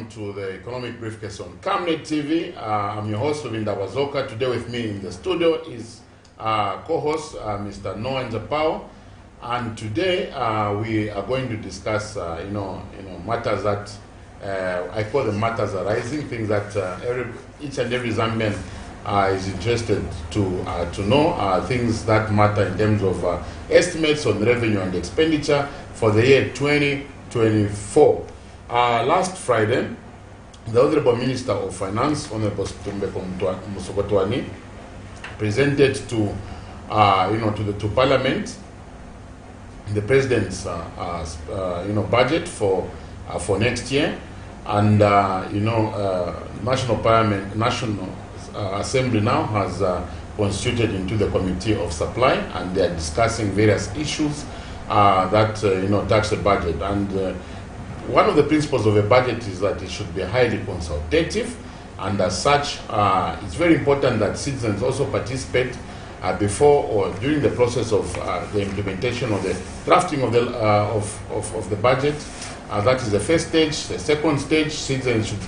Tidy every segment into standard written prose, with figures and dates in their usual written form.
welcome to the Economic Briefcase on Camnet TV. I'm your host, Luvinda Wazoka. Today with me in the studio is co-host Mr. Noah Njapao. And today we are going to discuss, matters that I call them matters arising, things that each and every Zambian is interested to know, things that matter in terms of estimates on revenue and expenditure for the year 2024. Last Friday, the Honorable Minister of Finance, Honorable Musogotwani, presented to Parliament the President's budget for next year, and National Assembly now has constituted into the Committee of Supply, and they are discussing various issues that touch the budget. And one of the principles of a budget is that it should be highly consultative, and as such, it's very important that citizens also participate before or during the process of the implementation of the drafting of the budget. That is the first stage. The second stage, citizens should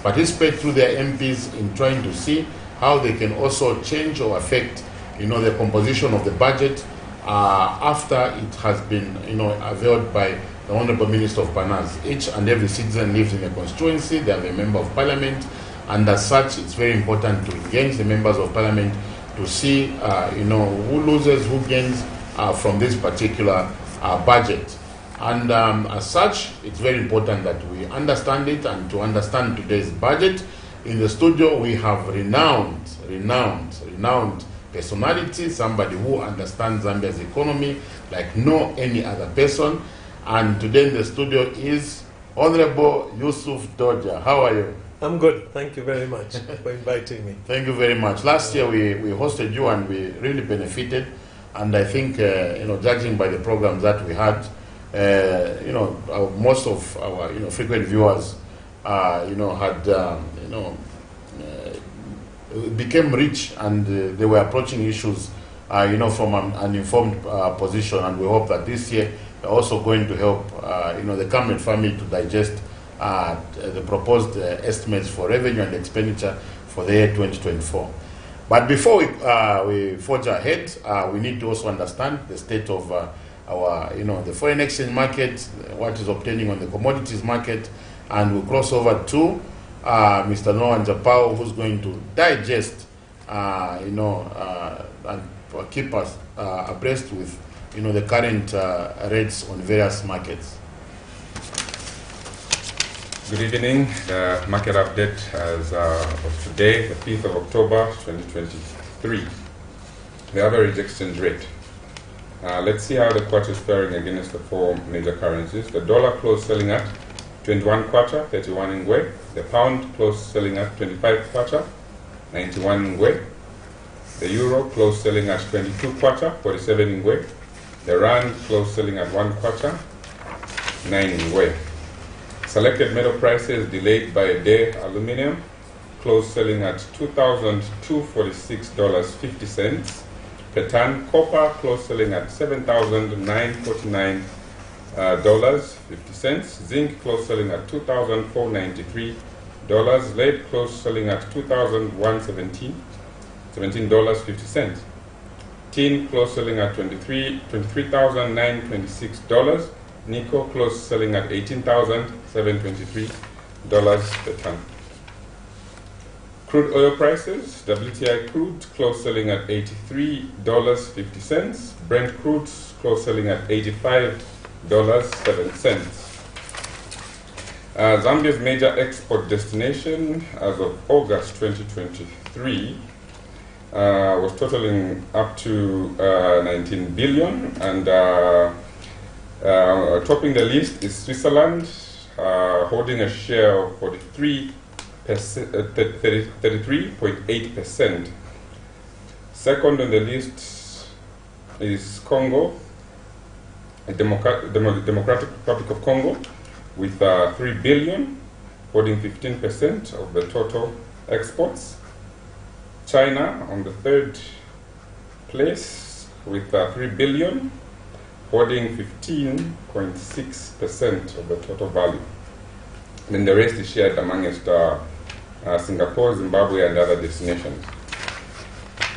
participate through their MPs in trying to see how they can also change or affect, the composition of the budget after it has been, availed by the Honorable Minister of Finance. Each and every citizen lives in a constituency. They have a member of Parliament, and as such, it's very important to engage the members of Parliament to see, who loses, who gains from this particular budget. And as such, it's very important that we understand it. And to understand today's budget, in the studio we have renowned personality, somebody who understands Zambia's economy like no any other person. And today in the studio is Honorable YUSUF DODIA. How are you? I'm good. Thank you very much for inviting me. Thank you very much. Last year we hosted you and we really benefited. And I think, judging by the programs that we had, most of our, frequent viewers, became rich, and they were approaching issues, from an informed position. And we hope that this year we're also going to help, the Camnet family to digest the proposed estimates for revenue and expenditure for the year 2024. But before we forge ahead, we need to also understand the state of our, the foreign exchange market, what is obtaining on the commodities market, and we'll cross over to Mr. Noah Njapao, who's going to digest, and keep us abreast with, the current rates on various markets. Good evening. The market update as of today, the 5th of October 2023. The average exchange rate. Let's see how the quarter is faring against the four major currencies. The dollar closed selling at 21 kwacha, 31 ngwe. The pound closed selling at 25 kwacha, 91 ngwe. The euro closed selling at 22 kwacha, 47 ngwe. The rand closed selling at 1 kwacha, 9 ngwe. Selected metal prices delayed by a day. Aluminium closed selling at $2,246.50 per ton. Copper closed selling at $7,949.50. Zinc closed selling at $2,493. Lead closed selling at $2,117.50. Tin closed selling at $23,926. Nickel closed selling at $18,723 per ton. Crude oil prices. WTI crude closed selling at $83.50. Brent crude closed selling at $85.07. Zambia's major export destination as of August 2023 was totaling up to 19 billion, and topping the list is Switzerland, holding a share of 33.8%. Second on the list is Congo, the Democratic Republic of Congo, with 3 billion, holding 15% of the total exports. China on the third place with 3 billion, holding 15.6% of the total value. Then the rest is shared amongst Singapore, Zimbabwe, and other destinations.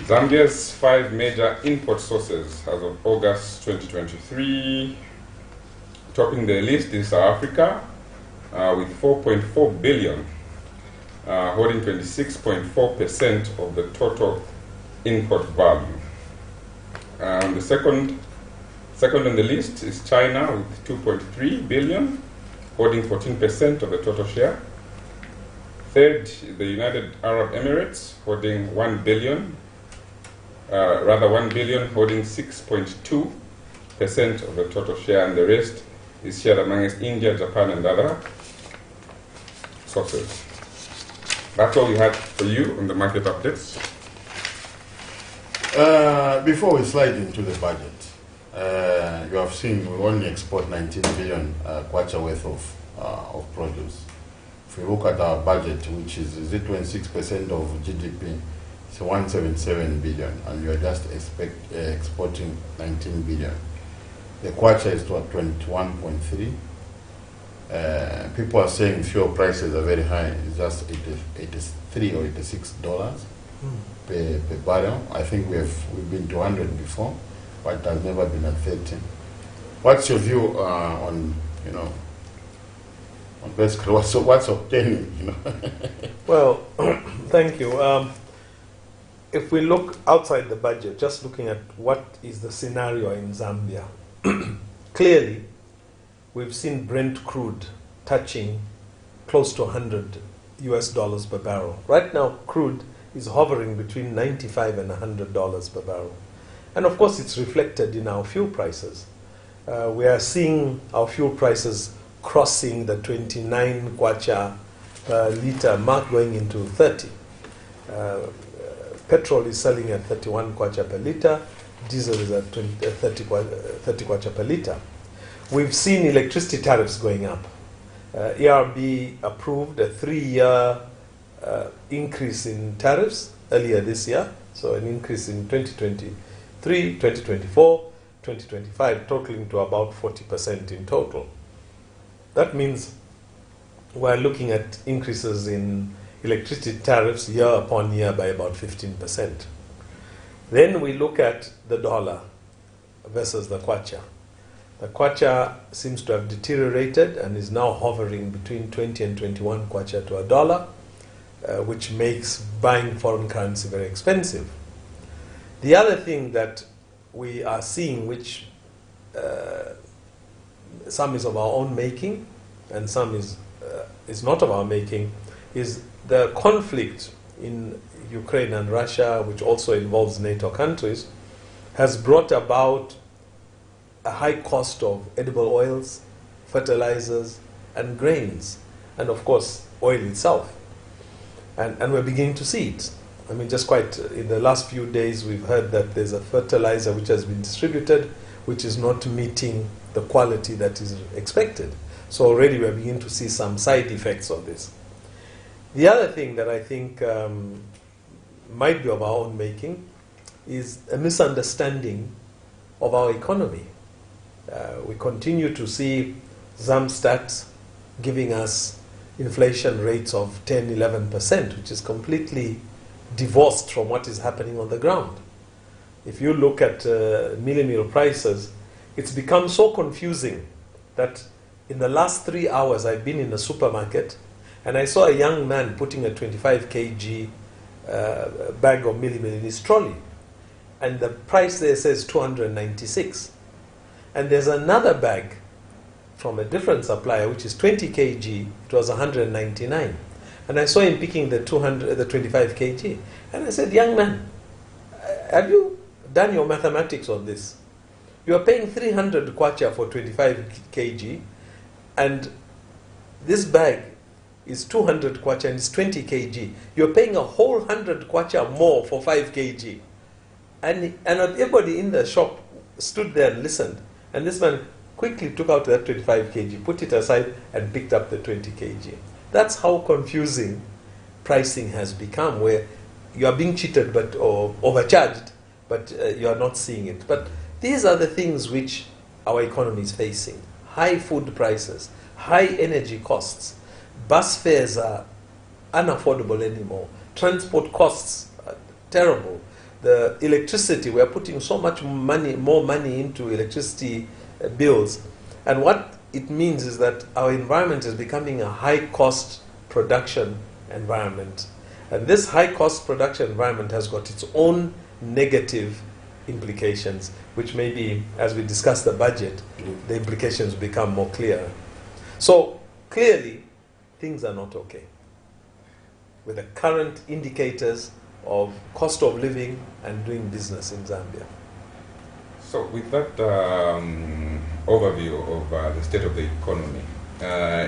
Zambia's 5 major import sources as of August 2023. Topping the list is South Africa with 4.4 billion, holding 26.4% of the total import value. The second on the list is China with 2.3 billion, holding 14% of the total share. Third, the United Arab Emirates, holding 1 billion, holding 6.2% of the total share, and the rest is shared amongst India, Japan, and other sources. That's all we had for you on the market updates. Before we slide into the budget, you have seen we only export 19 billion kwacha worth of produce. If you look at our budget, which is it 26% of GDP, it's 177 billion, and you are just exporting 19 billion. The kwacha is to 21.3. People are saying fuel prices are very high. It's just $83 or $86 per barrel. I think we've been to 100 before, but it has never been at 30. What's your view on on basically what's obtaining? Well, thank you. If we look outside the budget, just looking at what is the scenario in Zambia, clearly we've seen Brent crude touching close to $100 per barrel. Right now, crude is hovering between $95 and $100 per barrel. And of course, it's reflected in our fuel prices. We are seeing our fuel prices crossing the 29 kwacha per liter mark, going into 30. Petrol is selling at 31 kwacha per liter. Diesel is at 30 kwacha per liter. We've seen electricity tariffs going up. ERB approved a 3-year increase in tariffs earlier this year, so an increase in 2023, 2024, 2025, totaling to about 40% in total. That means we're looking at increases in electricity tariffs year upon year by about 15%. Then we look at the dollar versus the kwacha. The kwacha seems to have deteriorated and is now hovering between 20 and 21 kwacha to a dollar, which makes buying foreign currency very expensive. The other thing that we are seeing, which some is of our own making and some is not of our making, is the conflict in Ukraine and Russia, which also involves NATO countries, has brought about a high cost of edible oils, fertilizers, and grains, and of course, oil itself. And we're beginning to see it. I mean, just quite in the last few days, we've heard that there's a fertilizer which has been distributed, which is not meeting the quality that is expected. So already we're beginning to see some side effects of this. The other thing that I think might be of our own making is a misunderstanding of our economy. We continue to see Zamstat giving us inflation rates of 10, 11%, which is completely divorced from what is happening on the ground. If you look at meal prices, it's become so confusing that in the last 3 hours I've been in a supermarket and I saw a young man putting a 25 kg bag of meal in his trolley, and the price there says 296. And there's another bag from a different supplier, which is 20 kg, it was 199. And I saw him picking the 25 kg. And I said, young man, have you done your mathematics on this? You are paying 300 kwacha for 25 kg, and this bag is 200 kwacha and it's 20 kg. You're paying a whole 100 kwacha more for 5 kg. And everybody in the shop stood there and listened. And this man quickly took out that 25 kg, put it aside, and picked up the 20 kg. That's how confusing pricing has become, where you are being cheated or overcharged, but you are not seeing it. But these are the things which our economy is facing. High food prices, high energy costs, Bus fares are unaffordable anymore. Transport costs are terrible. The electricity, we are putting so much money, more money into electricity bills. And what it means is that our environment is becoming a high-cost production environment. And this high-cost production environment has got its own negative implications, which maybe, as we discuss the budget, the implications become more clear. So, clearly, things are not okay with the current indicators of cost of living and doing business in Zambia. So with that overview of the state of the economy,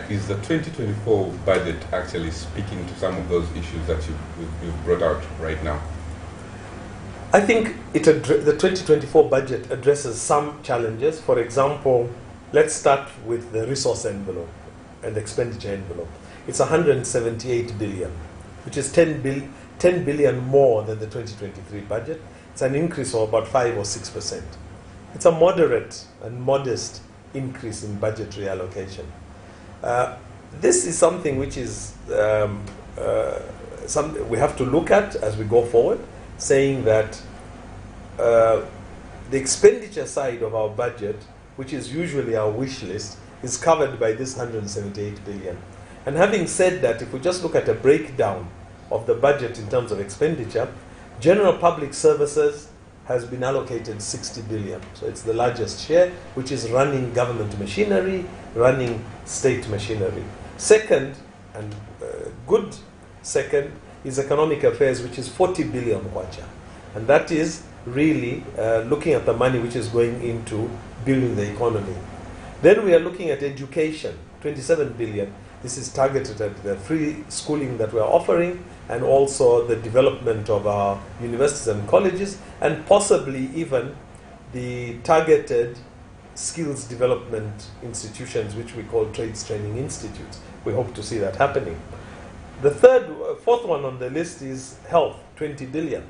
is the 2024 budget actually speaking to some of those issues that you've brought out right now? I think the 2024 budget addresses some challenges. For example, let's start with the resource envelope and expenditure envelope. It's 178 billion, which is 10 billion more than the 2023 budget. It's an increase of about 5 or 6%. It's a moderate and modest increase in budgetary allocation. This is something which is something we have to look at as we go forward, saying that the expenditure side of our budget, which is usually our wish list, is covered by this 178 billion. And having said that, if we just look at a breakdown of the budget in terms of expenditure, general public services has been allocated 60 billion. So it's the largest share, which is running government machinery, running state machinery. Second, and good second, is economic affairs, which is 40 billion kwacha. And that is really looking at the money which is going into building the economy. Then we are looking at education, 27 billion. This is targeted at the free schooling that we are offering, and also the development of our universities and colleges, and possibly even the targeted skills development institutions, which we call trades training institutes. We hope to see that happening. The fourth one on the list is health, 20 billion.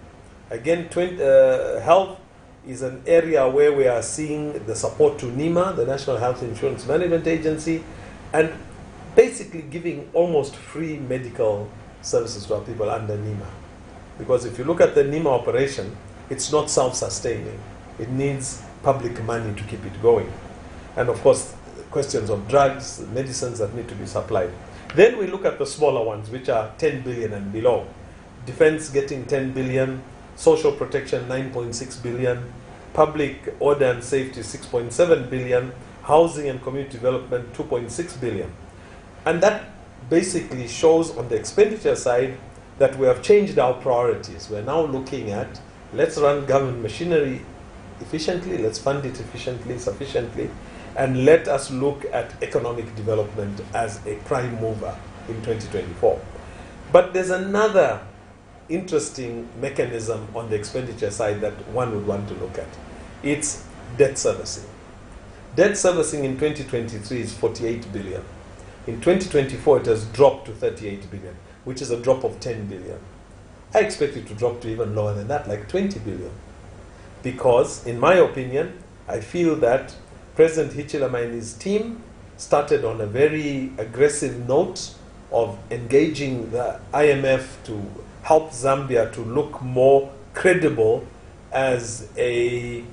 Again, health is an area where we are seeing the support to NIMA, the National Health Insurance Management Agency, and basically giving almost free medical services to our people under NIMA. Because if you look at the NIMA operation, it's not self-sustaining. It needs public money to keep it going. And of course, questions of drugs, medicines that need to be supplied. Then we look at the smaller ones, which are 10 billion and below. Defense getting 10 billion, social protection 9.6 billion, public order and safety 6.7 billion, housing and community development 2.6 billion. And that basically shows on the expenditure side that we have changed our priorities. We're now looking at, let's run government machinery efficiently, let's fund it efficiently, sufficiently, and let us look at economic development as a prime mover in 2024. But there's another interesting mechanism on the expenditure side that one would want to look at. It's debt servicing. Debt servicing in 2023 is 48 billion. In 2024, it has dropped to 38 billion, which is a drop of 10 billion. I expect it to drop to even lower than that, like 20 billion. Because, in my opinion, I feel that President Hichilema and his team started on a very aggressive note of engaging the IMF to help Zambia to look more credible as a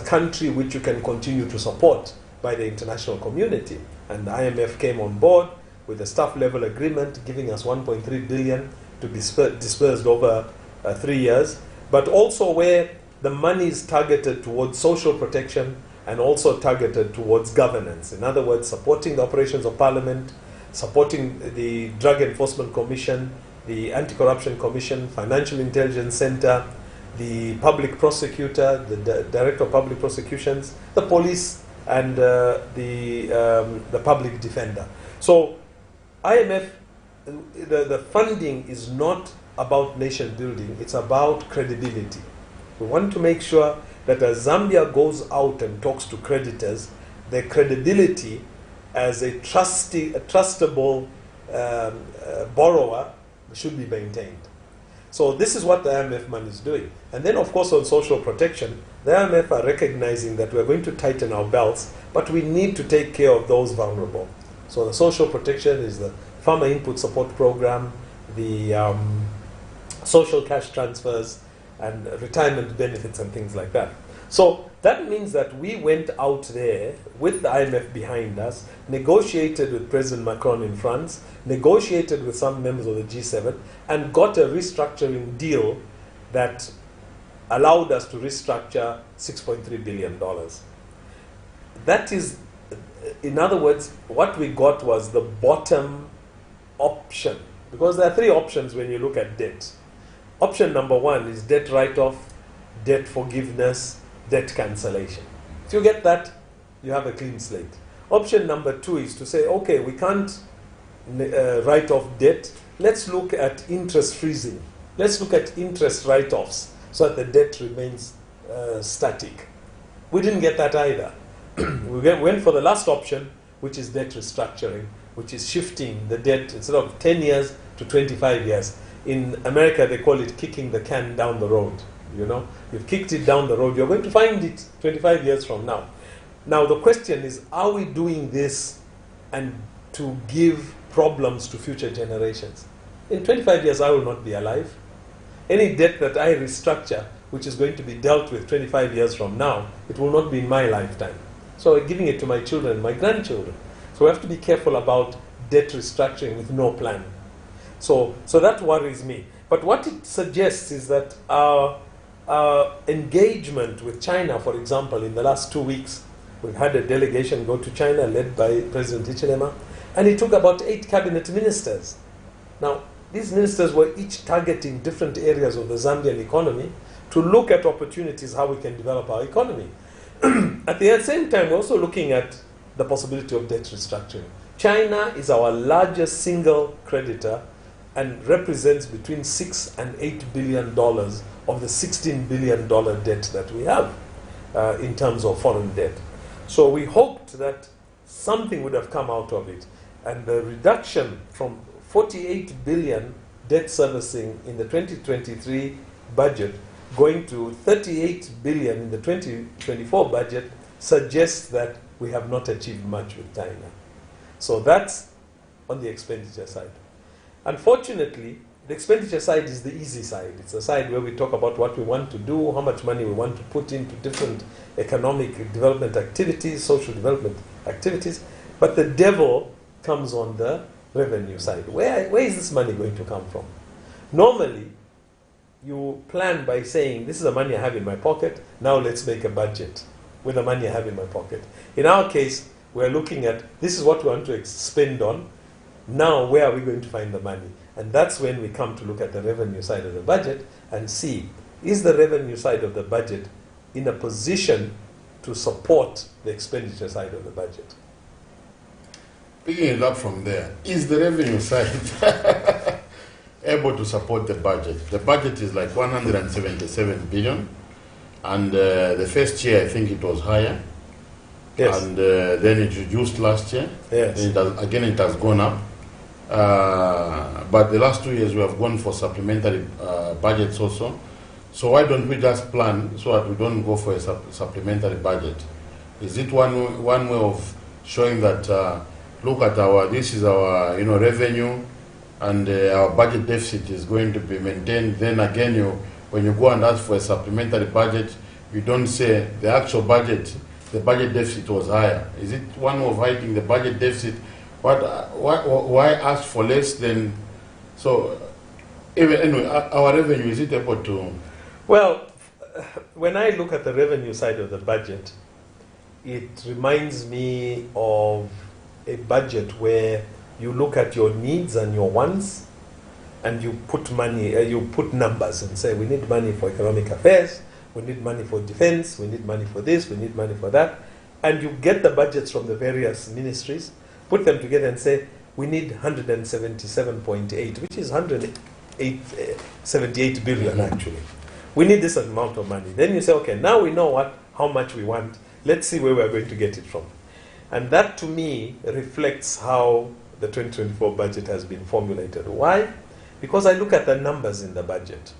country which you can continue to support by the international community. And the IMF came on board with a staff level agreement giving us 1.3 billion to be dispersed over 3 years, but also where the money is targeted towards social protection and also targeted towards governance. In other words, supporting the operations of Parliament, supporting the Drug Enforcement Commission, the Anti-Corruption Commission, Financial Intelligence Center, the public prosecutor, the Director of Public Prosecutions, the police, and the public defender. So IMF, the funding is not about nation building, it's about credibility. We want to make sure that as Zambia goes out and talks to creditors, their credibility as a trustable borrower should be maintained. So this is what the IMF money is doing. And then, of course, on social protection, the IMF are recognizing that we're going to tighten our belts, but we need to take care of those vulnerable. So the social protection is the farmer input support program, the social cash transfers, and retirement benefits and things like that. So that means that we went out there with the IMF behind us, negotiated with President Macron in France, negotiated with some members of the G7, and got a restructuring deal that allowed us to restructure $6.3 billion. That is, in other words, what we got was the bottom option. Because there are three options when you look at debt. Option number one is debt write-off, debt forgiveness, debt cancellation. If you get that, you have a clean slate. Option number two is to say, okay, we can't write off debt. Let's look at interest freezing. Let's look at interest write-offs so that the debt remains static. We didn't get that either. We went for the last option, which is debt restructuring, which is shifting the debt instead of 10 years to 25 years. In America, they call it kicking the can down the road. You know, you've kicked it down the road. You're going to find it 25 years from now. Now, the question is, are we doing this and to give problems to future generations? In 25 years, I will not be alive. Any debt that I restructure, which is going to be dealt with 25 years from now, it will not be in my lifetime. So I'm giving it to my children, my grandchildren. So we have to be careful about debt restructuring with no plan. So that worries me. But what it suggests is that our engagement with China, for example, in the last 2 weeks, we've had a delegation go to China led by President Hichilema, and it took about 8 cabinet ministers. Now, these ministers were each targeting different areas of the Zambian economy to look at opportunities how we can develop our economy. At the same time, we're also looking at the possibility of debt restructuring. China is our largest single creditor and represents between $6 and $8 billion of the $16 billion debt that we have in terms of foreign debt. So we hoped that something would have come out of it. And the reduction from 48 billion debt servicing in the 2023 budget going to 38 billion in the 2024 budget suggests that we have not achieved much with China. So that's on the expenditure side. Unfortunately, the expenditure side is the easy side. It's the side where we talk about what we want to do, how much money we want to put into different economic development activities, social development activities. But the devil comes on the revenue side. Where is this money going to come from? Normally, you plan by saying, this is the money I have in my pocket, now let's make a budget with the money I have in my pocket. In our case, we're looking at, this is what we want to spend on, now where are we going to find the money? And that's when we come to look at the revenue side of the budget and see, is the revenue side of the budget in a position to support the expenditure side of the budget? Picking it up from there, is the revenue side able to support the budget? The budget is like 177 billion, and the first year I think it was higher. Yes. And then it reduced last year. Yes. Again, it has gone up. But the last 2 years we have gone for supplementary budgets also. So why don't we just plan so that we don't go for a supplementary budget? Is it one way of showing that look at this is our revenue, and our budget deficit is going to be maintained? Then again, when you go and ask for a supplementary budget, you don't say the actual budget, the budget deficit was higher. Is it one way of hiding the budget deficit? Why ask for less than? So anyway, our revenue, is it able to? Well, when I look at the revenue side of the budget, it reminds me of a budget where you look at your needs and your wants, and you put money, you put numbers and say, we need money for economic affairs, we need money for defense, we need money for this, we need money for that. And you get the budgets from the various ministries, put them together and say, we need 177.8, which is 178 billion actually. We need this amount of money. Then you say, okay, now we know how much we want. Let's see where we're going to get it from. And that to me reflects how the 2024 budget has been formulated. Why? Because I look at the numbers in the budget.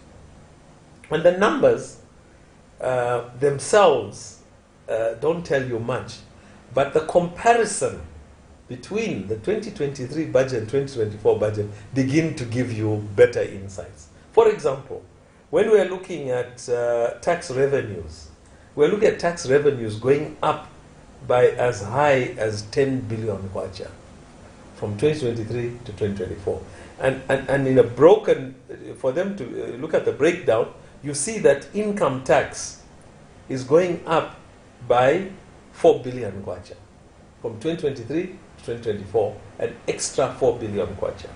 And the numbers themselves don't tell you much. But the comparison between the 2023 budget and 2024 budget begin to give you better insights. For example, when we are looking at tax revenues, we're looking at tax revenues going up by as high as 10 billion kwacha from 2023 to 2024. And in a broken, for them to look at the breakdown, you see that income tax is going up by 4 billion kwacha from 2023 to 2024, an extra 4 billion kwacha.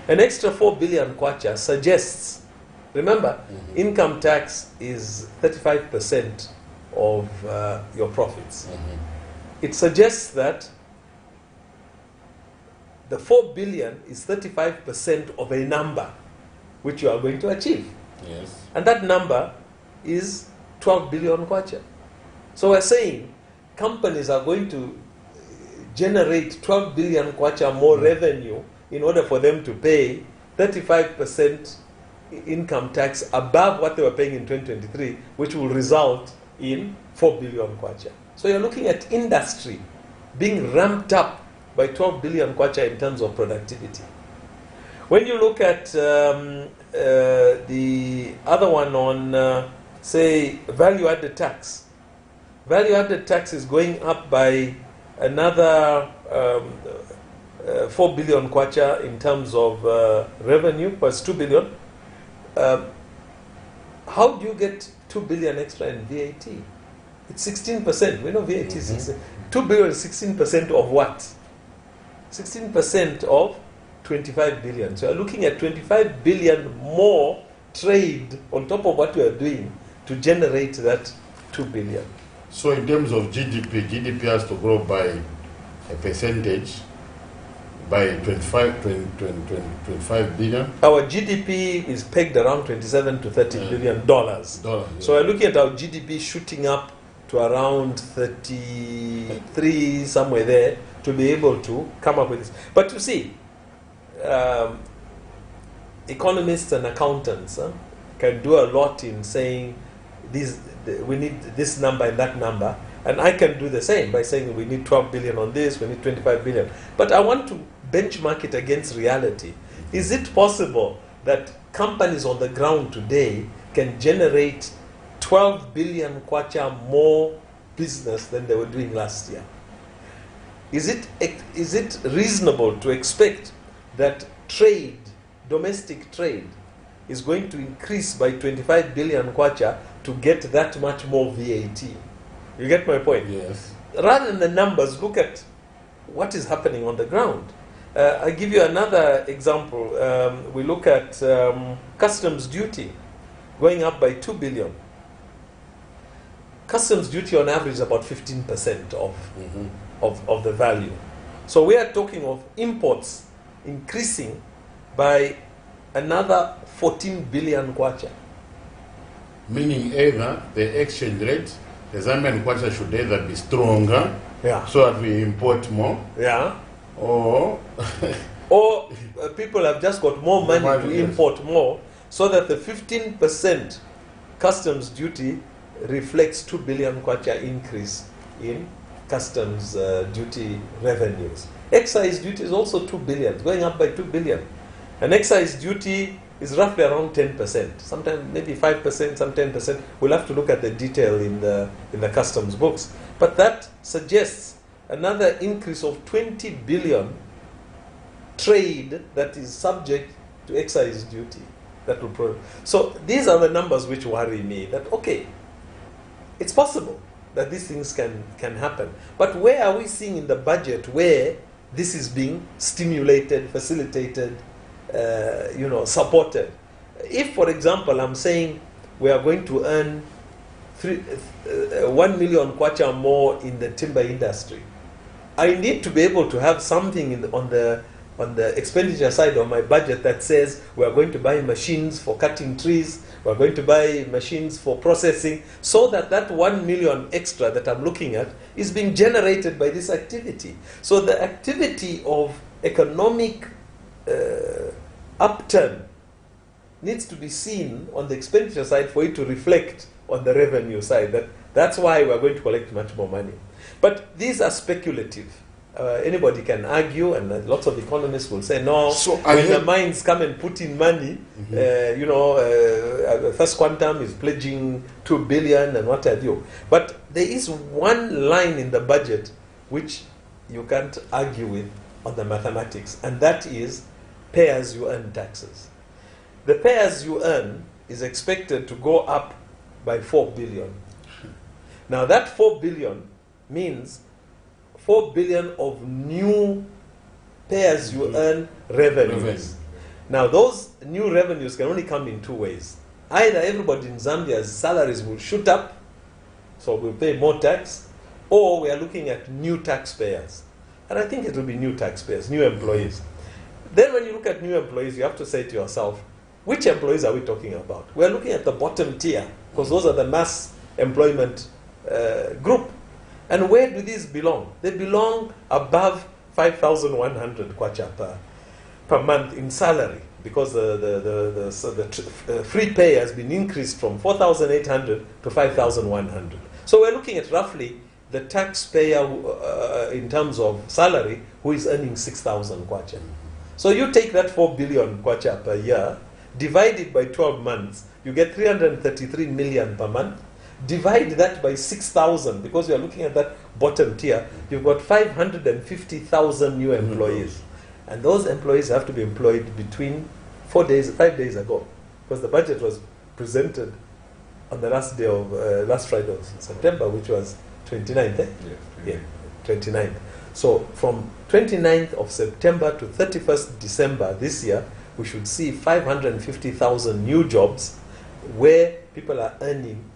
An extra 4 billion kwacha suggests, remember, income tax is 35% of your profits. It suggests that the 4 billion is 35% of a number which you are going to achieve. Yes. And that number is 12 billion kwacha. So we're saying companies are going to generate 12 billion kwacha more revenue in order for them to pay 35% income tax above what they were paying in 2023, which will result in 4 billion kwacha. So you're looking at industry being ramped up by 12 billion kwacha in terms of productivity. When you look at the other one on, say, value-added tax, value-added tax is going up by another 4 billion kwacha in terms of revenue, plus 2 billion. How do you get 2 billion extra in VAT? It's 16%. We know VAT is 16%. 2 billion is 16% of what? 16% of 25 billion. So you're looking at 25 billion more trade on top of what we are doing to generate that 2 billion. So in terms of GDP, GDP has to grow by a percentage by 25 billion. Our GDP is pegged around 27 to 30 billion dollars. Yeah. So we're looking at our GDP shooting up to around 33, somewhere there, to be able to come up with this. But you see, economists and accountants can do a lot in saying we need this number and that number, and I can do the same by saying we need 12 billion on this, we need 25 billion. But I want to benchmark it against reality. Is it possible that companies on the ground today can generate 12 billion kwacha more business than they were doing last year? Is it reasonable to expect that trade, domestic trade, is going to increase by 25 billion kwacha to get that much more VAT? You get my point? Yes. Rather than the numbers, look at what is happening on the ground. I'll give you another example. We look at customs duty going up by 2 billion. Customs duty on average is about 15% of the value. So we are talking of imports increasing by another 14 billion kwacha. Meaning either the exchange rate, the Zambian kwacha should either be stronger, so that we import more, or people have just got more money to import more, so that the 15% customs duty reflects 2 billion kwacha increase in customs duty revenues. Excise duty is also 2 billion, going up by 2 billion. And excise duty is roughly around 10%, sometimes maybe 5%, some 10%. We'll have to look at the detail in the customs books. But that suggests another increase of 20 billion trade that is subject to excise duty. That will so these are the numbers which worry me, that okay, it's possible that these things can happen. But where are we seeing in the budget where this is being stimulated, facilitated, supported? If, for example, I'm saying we are going to earn 1 million kwacha more in the timber industry, I need to be able to have something on the expenditure side of my budget that says we are going to buy machines for cutting trees, we are going to buy machines for processing, so that 1 million extra that I'm looking at is being generated by this activity. So the activity of economic upturn needs to be seen on the expenditure side for it to reflect on the revenue side. That's why we're going to collect much more money. But these are speculative. Anybody can argue, and lots of economists will say, no, So when the mines come and put in money, First Quantum is pledging 2 billion and what have you. But there is one line in the budget which you can't argue with on the mathematics, and that is pay-as-you-earn taxes. The pay-as-you-earn is expected to go up by 4 billion. Now that 4 billion means 4 billion of new pay-as-you-earn revenues. Now those new revenues can only come in two ways. Either everybody in Zambia's salaries will shoot up, so we'll pay more tax, or we are looking at new taxpayers. And I think it will be new taxpayers, new employees. Then when you look at new employees, you have to say to yourself, which employees are we talking about? We're looking at the bottom tier, because those are the mass employment group. And where do these belong? They belong above 5,100 kwacha per month in salary, because the free pay has been increased from 4,800 to 5,100. So we're looking at roughly the taxpayer in terms of salary who is earning 6,000 kwacha. So you take that 4 billion kwacha per year, divide it by 12 months, you get 333 million per month. Divide that by 6,000, because you are looking at that bottom tier, you've got 550,000 new employees. And those employees have to be employed between 5 days ago, because the budget was presented on the last day of, last Friday of September, which was 29th, eh? Yeah, 29th. So from 29th of September to 31st December this year, we should see 550,000 new jobs where people are earning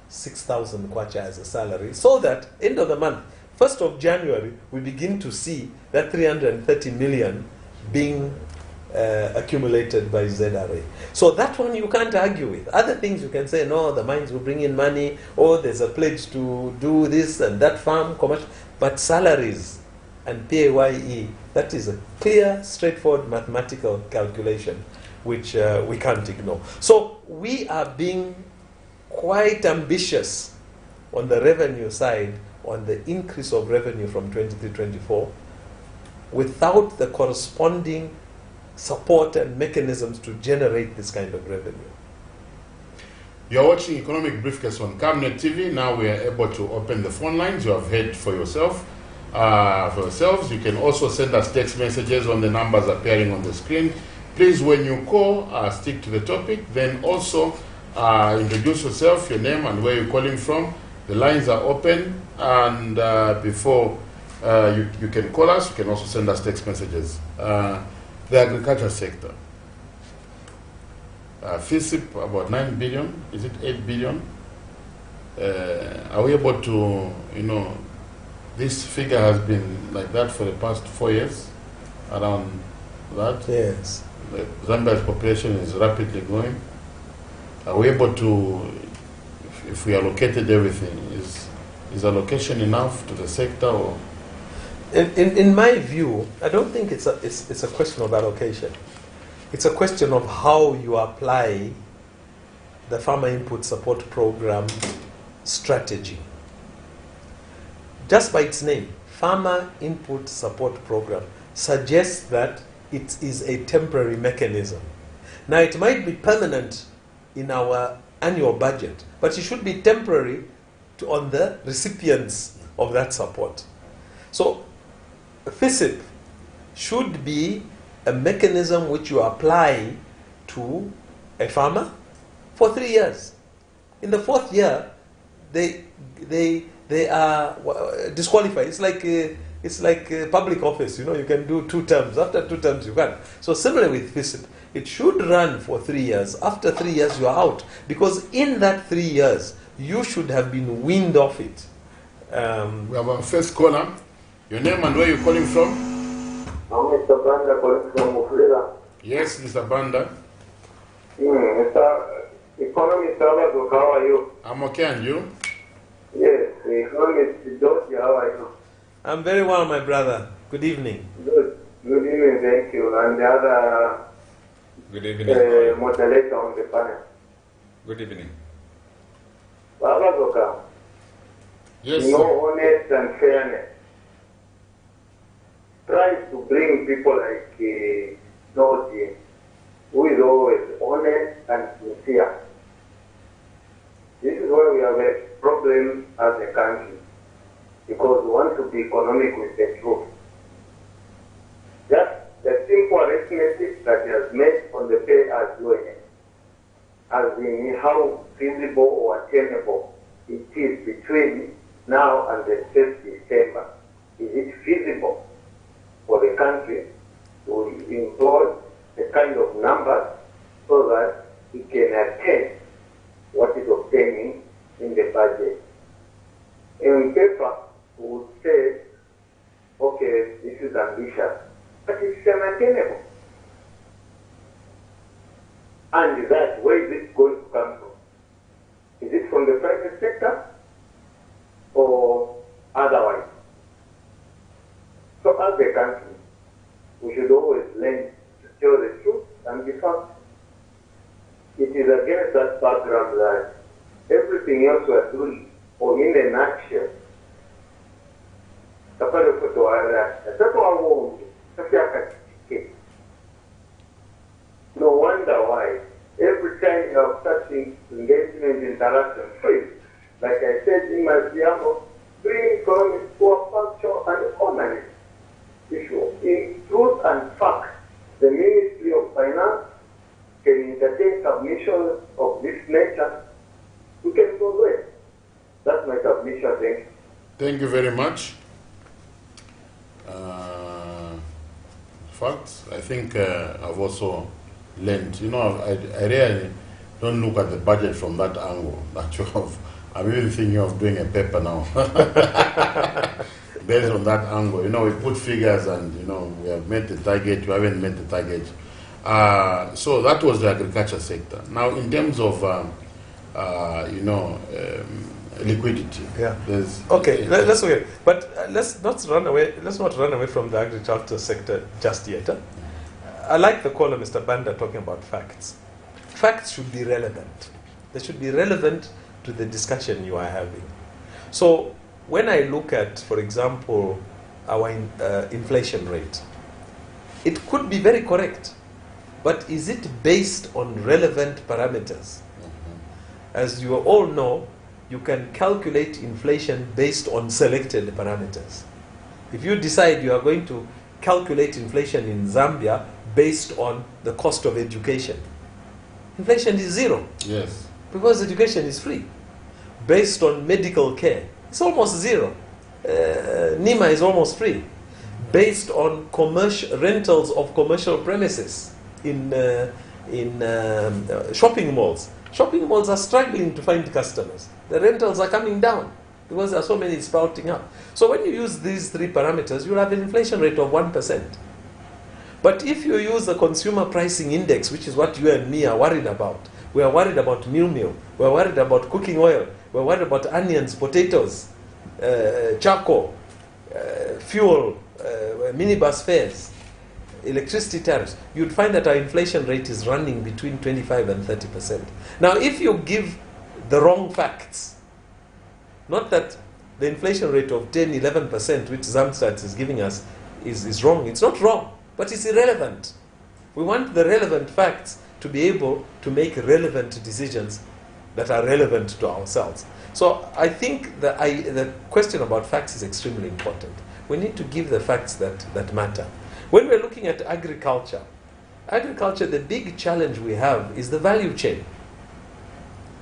6,000 kwacha as a salary, so that end of the month, 1st of January, we begin to see that 330 million being accumulated by ZRA. So that one you can't argue with. Other things you can say, no, the mines will bring in money, or there's a pledge to do this and that farm, commercial. But salaries and PAYE, that is a clear, straightforward mathematical calculation which we can't ignore. So we are being quite ambitious on the revenue side, on the increase of revenue from 23-24, without the corresponding support and mechanisms to generate this kind of revenue. You're watching Economic Briefcase on Camnet TV. Now we are able to open the phone lines. You have heard for yourself. For yourselves, you can also send us text messages on the numbers appearing on the screen. Please, when you call, stick to the topic. Then also introduce yourself, your name and where you're calling from. The lines are open, and before you can call us, you can also send us text messages. The agriculture sector. FISIP, about 9 billion, is it 8 billion? Are we able to, this figure has been like that for the past 4 years, around that? Yes. Zambia's population is rapidly growing. Are we able to, if we allocated everything, is allocation enough to the sector? Or? In my view, I don't think it's a question of allocation. It's a question of how you apply the Farmer Input Support Program strategy. Just by its name, Farmer Input Support Program suggests that it is a temporary mechanism. Now, it might be permanent in our annual budget, but it should be temporary on the recipients of that support. So, FISIP should be a mechanism which you apply to a farmer for 3 years. In the 4th year, they are disqualified. It's like a public office. You can do 2 terms. After 2 terms, you can't. So similarly with FISIP, it should run for 3 years. After 3 years, you are out, because in that 3 years, you should have been weaned off it. We have our first caller. Your name and where you're calling from? I'm Mr. Banda calling from Mufulira. Yes, Mr. Banda. Mr. Economist, how are you? I'm okay, and you? Yes, Economist DODIA, how are you? I'm very well, my brother. Good evening. Good evening, thank you. And the other Good evening. moderator on the panel. Good evening. Baba Zoka, Yes, no sir. honest and fairness. tries to bring people like DODIA, who is always honest and sincere. This is why we have a problem as a country, because we want to be economic with the truth. Just the simple arithmetic that he has made on the pay as you earn, as in how feasible or attainable it is between now and the 1st December. Is it feasible for the country to employ the kind of numbers so that it can attain what is obtaining in the budget? In paper, we would say, okay, this is ambitious, but it's unattainable. And that, where is it going to come from? Is it from the private sector or otherwise? So as a country, we should always learn to tell the truth and be fact. It is against that background that everything else we are doing, or in a nutshell, no wonder why every time you have such engagement, interaction, please, like I said in my preamble, bring economics to a factual and honest issue. In truth and fact, the Ministry of Finance can entertain submissions of this nature. We can progress. That's my submission. Thank you. Thank you very much. In fact, I think I've also learned, you know, I really don't look at the budget from that angle that you have. I'm even thinking of doing a paper now. Based on that angle, you know, we put figures and, you know, we have met the target, we haven't met the target. So that was the agriculture sector. Now, in terms of, you know, liquidity. Yeah. Okay. Let's okay. But let's not run away. Let's not run away from the agriculture sector just yet. I like the caller, Mr. Banda, talking about facts. Facts should be relevant. They should be relevant to the discussion you are having. So when I look at, for example, our inflation rate, it could be very correct, but is it based on relevant parameters? As you all know, you can calculate inflation based on selected parameters. If you decide you are going to calculate inflation in Zambia based on the cost of education, inflation is zero. Yes. Because education is free. Based on medical care, it's almost zero. NEMA is almost free. Based on rentals of commercial premises in shopping malls. Shopping malls are struggling to find customers. The rentals are coming down because there are so many sprouting up. So when you use these three parameters, you'll have an inflation rate of 1%. But if you use the consumer pricing index, which is what you and me are worried about, we are worried about meal, we're worried about cooking oil, we're worried about onions, potatoes, charcoal, fuel, minibus fares, electricity tariffs, you'd find that our inflation rate is running between 25 and 30%. Now, if you give the wrong facts, not that the inflation rate of 10, 11%, which Zamstats is giving us, is wrong. It's not wrong, but it's irrelevant. We want the relevant facts to be able to make relevant decisions that are relevant to ourselves. So I think the question about facts is extremely important. We need to give the facts that matter. When we're looking at agriculture, the big challenge we have is the value chain.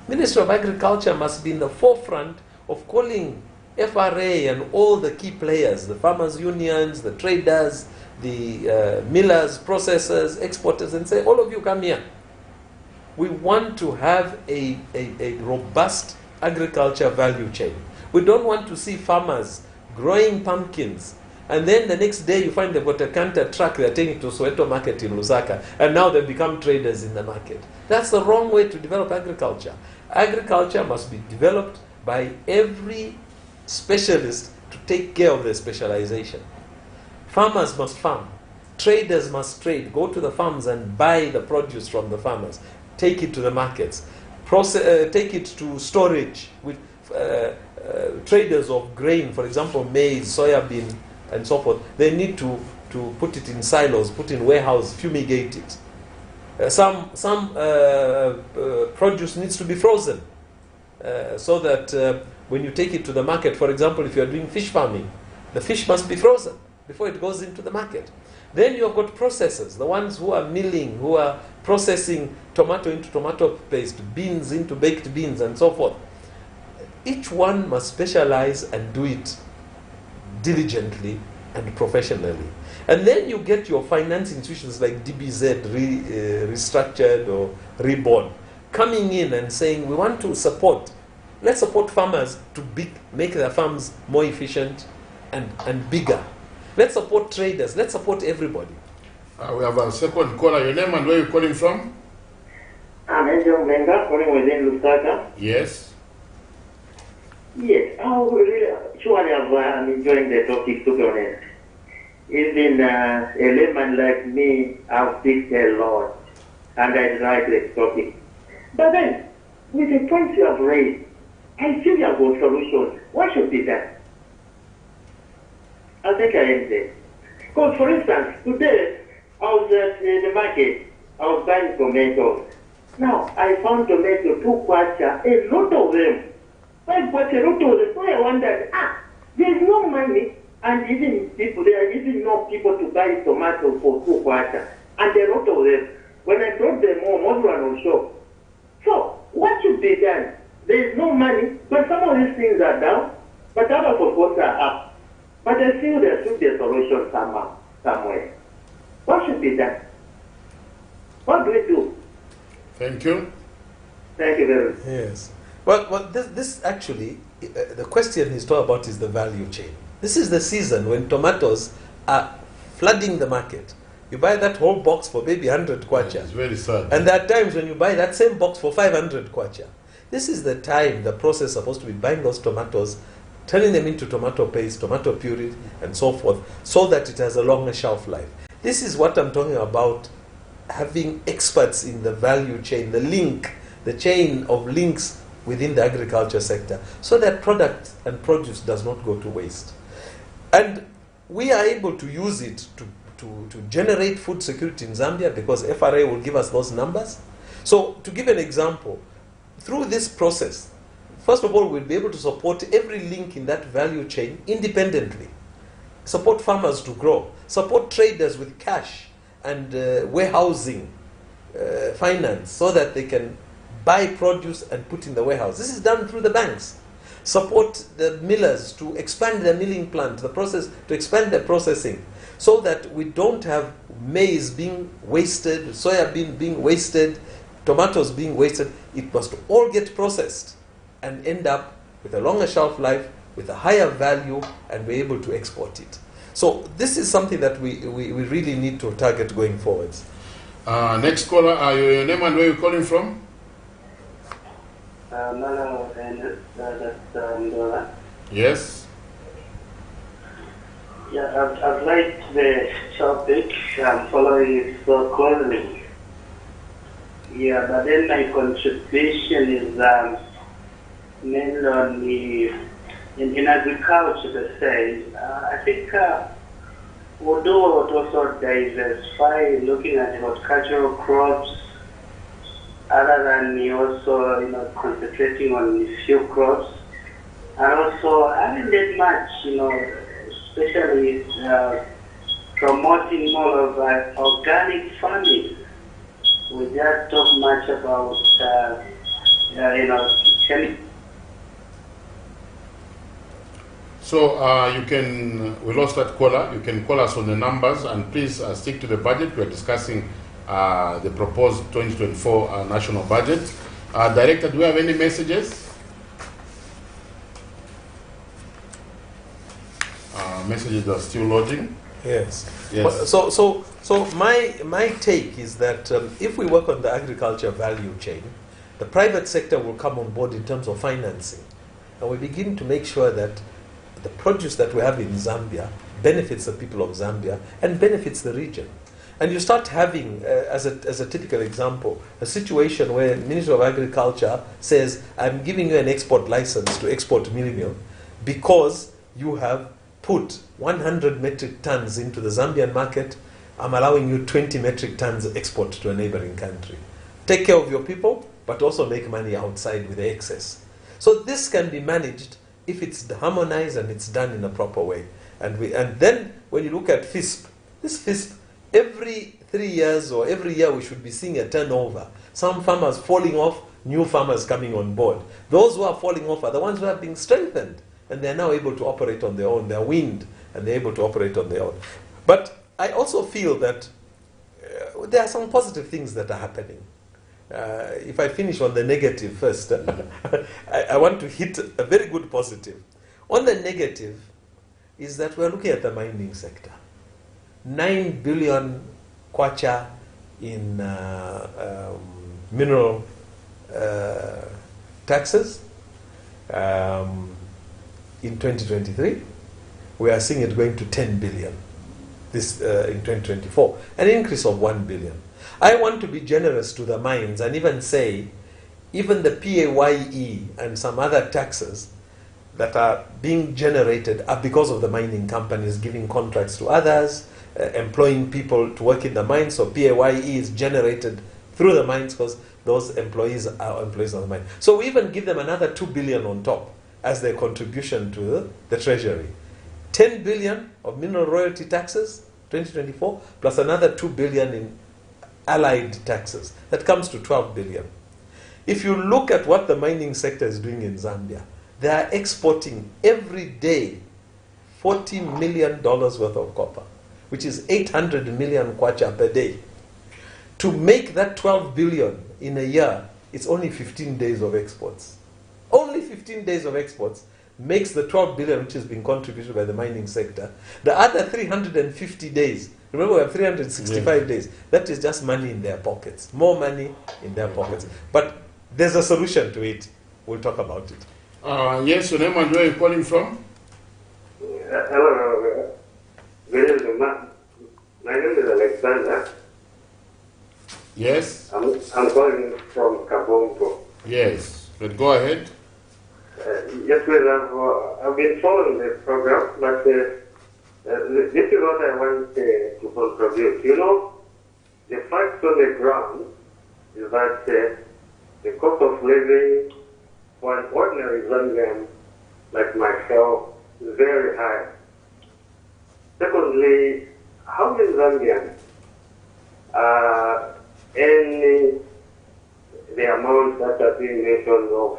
Ministry of Agriculture must be in the forefront of calling FRA and all the key players, the farmers' unions, the traders, the millers, processors, exporters, and say, all of you come here. We want to have a robust agriculture value chain. We don't want to see farmers growing pumpkins and then the next day you find they've got a canter truck, they're taking it to Soweto market in Lusaka, and now they've become traders in the market. That's the wrong way to develop agriculture. Agriculture must be developed by every specialist to take care of their specialization. Farmers must farm. Traders must trade. Go to the farms and buy the produce from the farmers. Take it to the markets. Take it to storage with traders of grain, for example, maize, soya bean, and so forth. They need to to put it in silos, put in warehouse, fumigate it. Some produce needs to be frozen so that when you take it to the market, for example, if you are doing fish farming, the fish must be frozen before it goes into the market. Then you have got processors, the ones who are milling, who are processing tomato into tomato paste, beans into baked beans, and so forth. Each one must specialize and do it diligently and professionally. And then you get your finance institutions like DBZ restructured or reborn, coming in and saying, we want to support, let's support farmers to make their farms more efficient and bigger. Let's support traders, let's support everybody. We have a second caller. Your name and where you're calling from? I'm Angel Menga, calling within Lusaka. Yes. Yes, surely I'm enjoying the topic, to be honest. Even a layman like me, I've picked a lot, and I like this topic. But then, with the points you have raised, I feel you have got solutions. What should be done? I think I am there. Because, for instance, today, I was at the market, I was buying tomatoes. Now, I found tomato 2 kwacha, a lot of them. 5 kwacha, a lot of them. So I wondered, there's no money, and even people, there are even no people to buy tomatoes for 2 kwacha. And a lot of them. When I brought them home, everyone was shocked. So, what should be done? There is no money, but some of these things are down, but other proposals are up. But I feel there should be a solution somewhere. What should be done? What do we do? Thank you. Thank you very much. Yes. Well, this actually, the question he's talking about is the value chain. This is the season when tomatoes are flooding the market. You buy that whole box for maybe 100 kwacha. It's very sad. And there are times when you buy that same box for 500 kwacha. This is the time the process is supposed to be buying those tomatoes, turning them into tomato paste, tomato puree, and so forth, so that it has a longer shelf life. This is what I'm talking about, having experts in the value chain, the link, the chain of links within the agriculture sector, so that product and produce does not go to waste. And we are able to use it to generate food security in Zambia, because FRA will give us those numbers. So to give an example, through this process, first of all, we'll be able to support every link in that value chain independently. Support farmers to grow. Support traders with cash and warehousing finance, so that they can buy produce and put in the warehouse. This is done through the banks. Support the millers to expand their milling plant, the process, to expand their processing, so that we don't have maize being wasted, soya being wasted, tomatoes being wasted. It must all get processed and end up with a longer shelf life, with a higher value, and be able to export it. So this is something that we really need to target going forwards. Next caller, your name and where you're calling from? Yes. Yeah, I've liked the topic. I'm following it so closely. Yeah, but then my contribution is mainly on the in agriculture per se. I think although it also diversify, looking at horticultural crops, other than me also concentrating on a few crops, and also I haven't done much, especially promoting more of organic farming. We just talk much about chemical. So we lost that caller. You can call us on the numbers, and please stick to the budget. We are discussing the proposed 2024 national budget. Director, do we have any messages? Messages are still loading. Yes. Yes. So my take is that if we work on the agriculture value chain, the private sector will come on board in terms of financing, and we begin to make sure that the produce that we have in Zambia benefits the people of Zambia and benefits the region. And you start having, as a typical example, a situation where the Ministry of Agriculture says, I'm giving you an export license to export meal because you have put 100 metric tons into the Zambian market, I'm allowing you 20 metric tons export to a neighboring country. Take care of your people, but also make money outside with the excess. So this can be managed if it's harmonized and it's done in a proper way. And then when you look at FISP, this FISP, every 3 years or every year we should be seeing a turnover. Some farmers falling off, new farmers coming on board. Those who are falling off are the ones who are being strengthened, and they're now able to operate on their own. They're weaned, and they're able to operate on their own. But I also feel that there are some positive things that are happening. If I finish on the negative first, I want to hit a very good positive. On the negative is that we're looking at the mining sector. 9 billion kwacha in mineral taxes in 2023. We are seeing it going to 10 billion this in 2024, an increase of 1 billion. I want to be generous to the mines and even say, even the PAYE and some other taxes that are being generated are because of the mining companies giving contracts to others, employing people to work in the mines. So PAYE is generated through the mines because those employees are employees of the mine. So we even give them another 2 billion on top as their contribution to the treasury. 10 billion of mineral royalty taxes, 2024, plus another 2 billion in allied taxes. That comes to 12 billion. If you look at what the mining sector is doing in Zambia, they are exporting every day $40 million worth of copper, which is 800 million kwacha per day. To make that 12 billion in a year, it's only 15 days of exports. Only 15 days of exports makes the 12 billion which is being contributed by the mining sector. The other 350 days, remember we have 365 days, that is just money in their pockets. More money in their pockets. But there's a solution to it. We'll talk about it. Yes, your name and where are you calling from? Hello, good evening. My name is Alexander. Yes? I'm calling from Kabongo. Yes, but go ahead. Yes, please. I've been following the program, but this is what I want to contribute. You know, the fact on the ground is that the cost of living for an ordinary Zambian like myself is very high. Secondly, how many Zambians earning the amount that are being mentioned of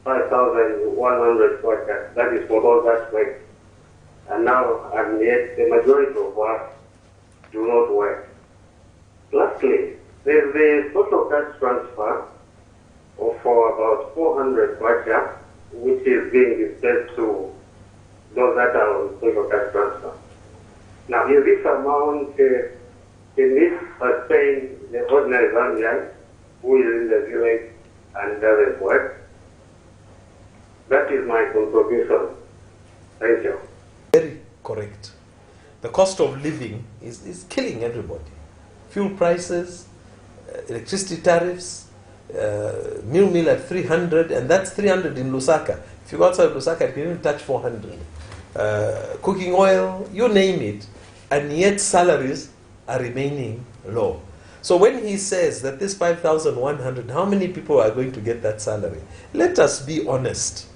5,100 kwacha, that is for all that work. And now, and yet, the majority of us do not work. Lastly, there's the social cash transfer of about 400 kwacha, which is being dispersed to those that are on social cash transfer. Now, in this amount, can this sustain the ordinary Zambian who is in the village and doesn't work? That is my contribution. Thank you. Very correct. The cost of living is killing everybody. Fuel prices, electricity tariffs, meal at 300, and that's 300 in Lusaka. If you go outside Lusaka, it can even touch 400. Cooking oil, you name it, and yet salaries are remaining low. So when he says that this 5,100, how many people are going to get that salary? Let us be honest.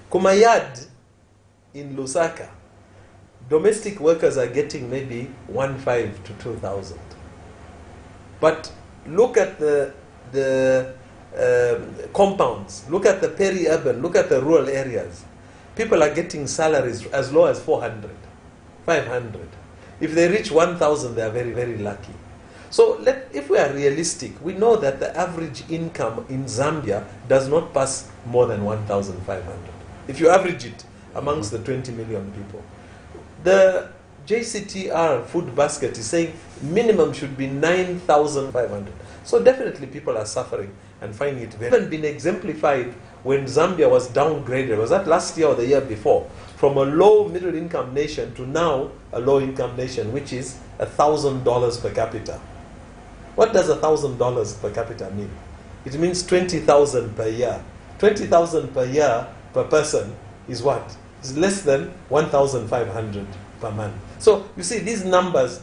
Kumayad in Lusaka, domestic workers are getting maybe 1,500 to 2,000. But look at the compounds, look at the peri-urban, look at the rural areas. People are getting salaries as low as 400, 500. If they reach 1,000, they are very, very lucky. So if we are realistic, we know that the average income in Zambia does not pass more than 1,500. If you average it amongst the 20 million people. The JCTR food basket is saying minimum should be 9,500. So definitely people are suffering and finding it very... It has been exemplified when Zambia was downgraded. Was that last year or the year before? From a low middle income nation to now a low income nation, which is $1,000 per capita. What does $1,000 per capita mean? It means 20,000 per year. 20,000 per year per person is what? is less than 1,500 per month. So you see, these numbers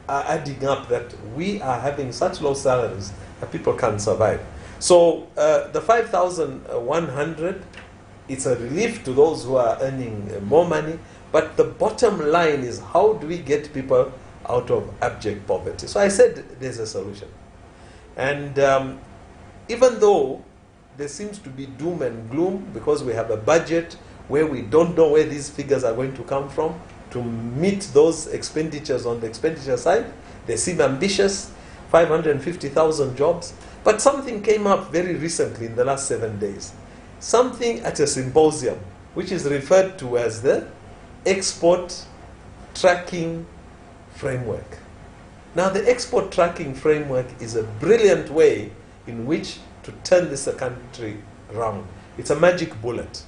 are adding up that we are having such low salaries that people can't survive. So the 5,100, it's a relief to those who are earning more money, but the bottom line is, how do we get people out of abject poverty? So I said there's a solution. And even though there seems to be doom and gloom because we have a budget where we don't know where these figures are going to come from to meet those expenditures on the expenditure side, they seem ambitious, 550,000 jobs. But something came up very recently in the last 7 days. Something at a symposium, which is referred to as the Export Tracking Framework. Now, the Export Tracking Framework is a brilliant way in which to turn this country around. It's a magic bullet.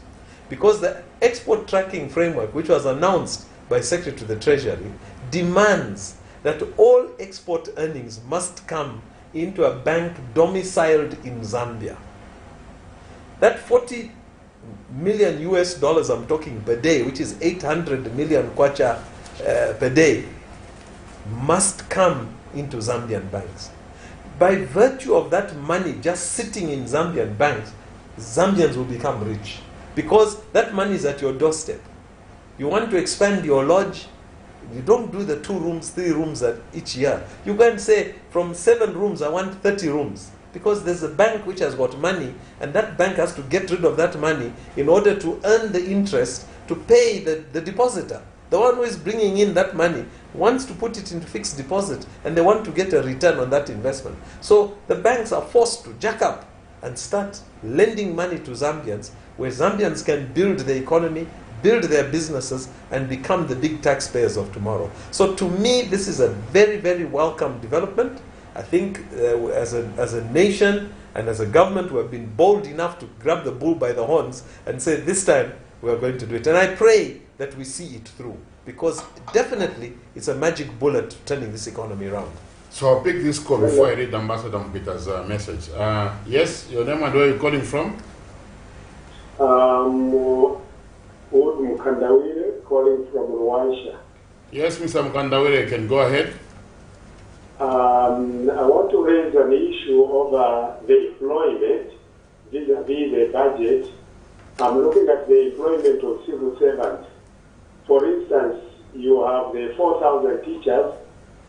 Because the Export Tracking Framework, which was announced by Secretary to the Treasury, demands that all export earnings must come into a bank domiciled in Zambia. That 40 million US dollars I'm talking per day, which is 800 million kwacha per day, must come into Zambian banks. By virtue of that money just sitting in Zambian banks, Zambians will become rich. Because that money is at your doorstep. You want to expand your lodge, you don't do the 2 rooms, 3 rooms each year. You go and say, from 7 rooms, I want 30 rooms. Because there's a bank which has got money, and that bank has to get rid of that money in order to earn the interest to pay the depositor. The one who is bringing in that money wants to put it into fixed deposit, and they want to get a return on that investment. So the banks are forced to jack up and start lending money to Zambians, where Zambians can build the economy, build their businesses, and become the big taxpayers of tomorrow. So to me, this is a very, very welcome development. I think as a nation and as a government, we have been bold enough to grab the bull by the horns and say, this time we are going to do it. And I pray that we see it through, because definitely it's a magic bullet to turning this economy around. So I'll pick this call before I read Ambassador Peter's message. Yes, your name and where you're calling from? Mukandawire, calling from Rwanda. Yes, Mr. Mukandawire, you can go ahead. I want to raise an issue over the employment vis-a-vis the budget. I'm looking at the employment of civil servants. For instance, you have the 4,000 teachers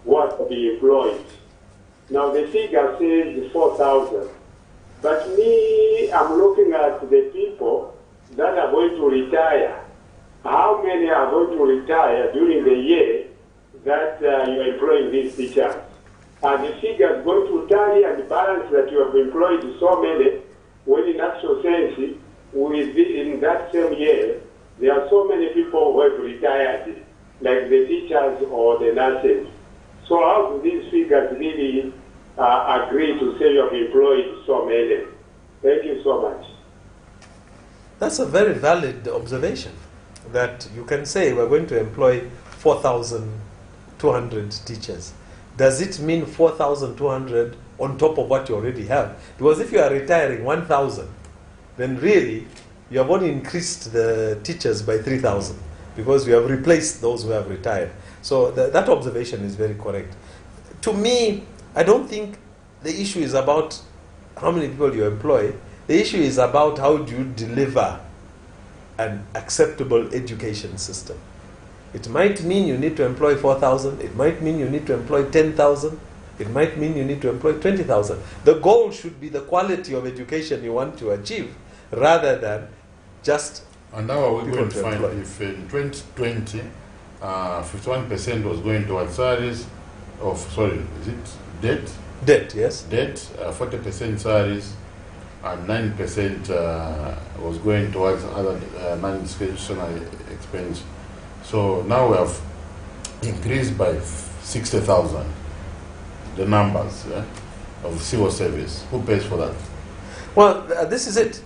who are to be employed. Now the figure says 4,000. But me, I'm looking at the people that are going to retire. How many are going to retire during the year that you're employing these teachers? And the figure is going to tally and balance that you have employed so many, when in actual sense, in that same year, there are so many people who have retired, like the teachers or the nurses. So how do these figures really agree to say you have employed so many? Thank you so much. That's a very valid observation, that you can say we're going to employ 4,200 teachers. Does it mean 4,200 on top of what you already have? Because if you are retiring 1,000, then really you have only increased the teachers by 3,000, because you have replaced those who have retired. So that observation is very correct. To me, I don't think the issue is about how many people you employ. The issue is about how do you deliver an acceptable education system. It might mean you need to employ 4,000. It might mean you need to employ 10,000. It might mean you need to employ 20,000. The goal should be the quality of education you want to achieve, rather than just. And now we're going to find if in 2020, 51% was going towards salaries of, sorry, is it debt? Debt, yes. Debt, 40% salaries, and 9% was going towards other non-discretionary expense. So now we have increased by 60,000 the numbers of civil service. Who pays for that? Well, this is it.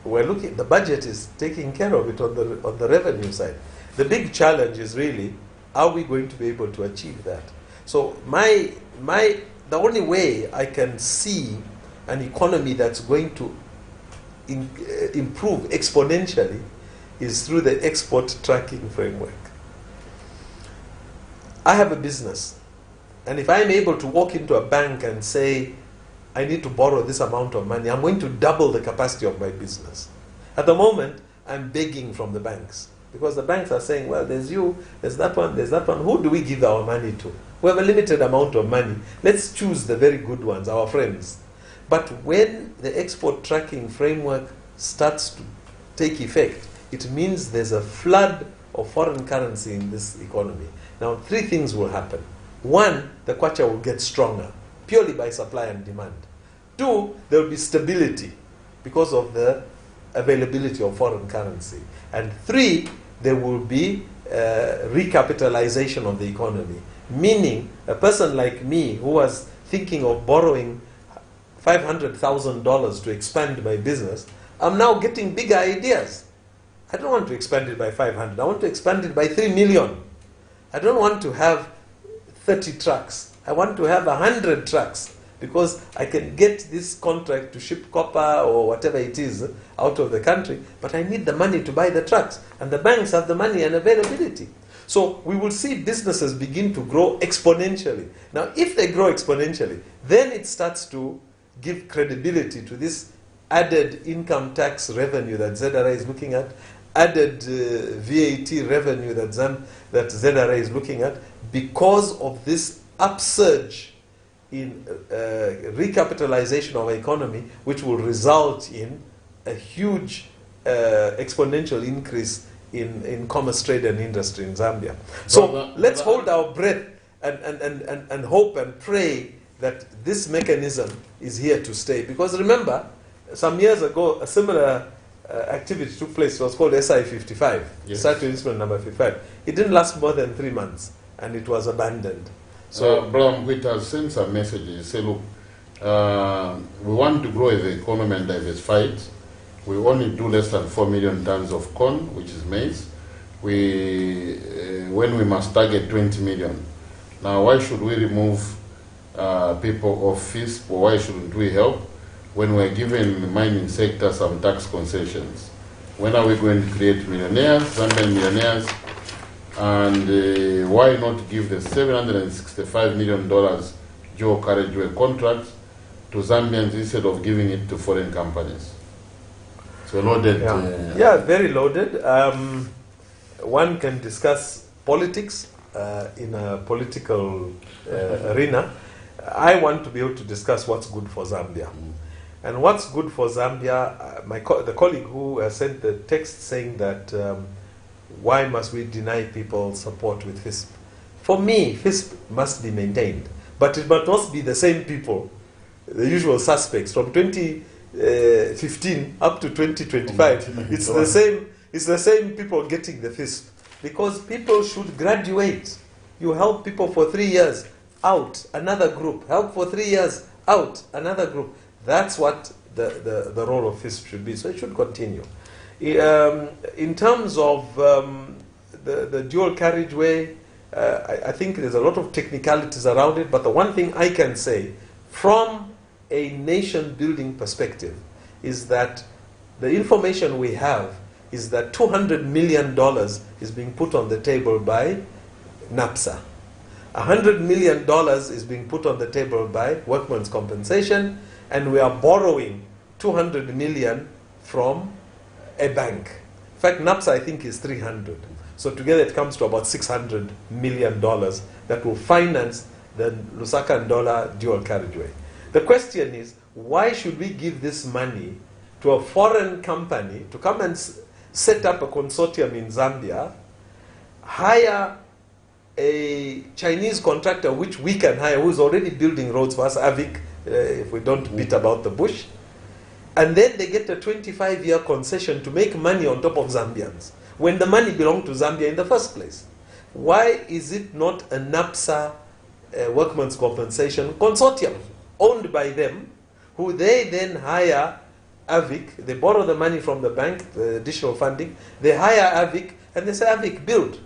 We're looking. The budget is taking care of it on the revenue side. The big challenge is really, are we going to be able to achieve that? So the only way I can see an economy that's going to improve exponentially is through the export tracking framework. I have a business, and if I'm able to walk into a bank and say, I need to borrow this amount of money, I'm going to double the capacity of my business. At the moment, I'm begging from the banks, because the banks are saying, well, there's you, there's that one, there's that one. Who do we give our money to? We have a limited amount of money. Let's choose the very good ones, our friends. But when the export tracking framework starts to take effect, it means there's a flood of foreign currency in this economy. Now, three things will happen. One, the kwacha will get stronger, purely by supply and demand. Two, there will be stability because of the availability of foreign currency. And three, there will be recapitalization of the economy, meaning a person like me who was thinking of borrowing $500,000 to expand my business, I'm now getting bigger ideas. I don't want to expand it by 500. I want to expand it by 3 million. I don't want to have 30 trucks. I want to have 100 trucks, because I can get this contract to ship copper or whatever it is out of the country, but I need the money to buy the trucks. And the banks have the money and availability. So we will see businesses begin to grow exponentially. Now, if they grow exponentially, then it starts to give credibility to this added income tax revenue that ZRA is looking at, added VAT revenue that ZRA is looking at, because of this upsurge in recapitalization of our economy, which will result in a huge exponential increase in commerce, trade, and industry in Zambia. So let's hold our breath and hope and pray that this mechanism is here to stay. Because remember, some years ago, a similar activity took place. It was called SI 55, yes. Start Instrument number 55. It didn't last more than 3 months, and it was abandoned. So, Brown Wheat has sent some messages. Say, look, we want to grow the economy and diversify it. We only do less than 4 million tons of corn, which is maize. When we must target 20 million. Now, why should we remove people of FISP, or why shouldn't we help when we're giving the mining sector some tax concessions? When are we going to create millionaires, Zambian millionaires? And why not give the $765 million dual carriageway contract to Zambians instead of giving it to foreign companies? So loaded. Yeah, very loaded. One can discuss politics in a political arena. I want to be able to discuss what's good for Zambia. And what's good for Zambia, the colleague who sent the text saying that why must we deny people support with FISP? For me, FISP must be maintained. But it must be the same people, the usual suspects, from 2015 up to 2025. It's the same people getting the FISP. Because people should graduate. You help people for 3 years, out, another group. Help for 3 years, out, another group. That's what the role of FISP should be. So it should continue. In terms of the dual carriageway, I think there's a lot of technicalities around it, but the one thing I can say from a nation-building perspective is that the information we have is that $200 million is being put on the table by NAPSA. $100 million is being put on the table by workmen's compensation, and we are borrowing $200 million from a bank. In fact, NAPSA, I think, is 300. So together it comes to about $600 million that will finance the Lusaka and Ndola dual carriageway. The question is, why should we give this money to a foreign company to come and set up a consortium in Zambia, hire a Chinese contractor, which we can hire, who's already building roads for us, AVIC, if we don't beat about the bush, and then they get a 25-year concession to make money on top of Zambians, when the money belonged to Zambia in the first place? Why is it not a NAPSA workmen's compensation consortium owned by them, who they then hire AVIC, they borrow the money from the bank, the additional funding, they hire AVIC, and they say, AVIC, build.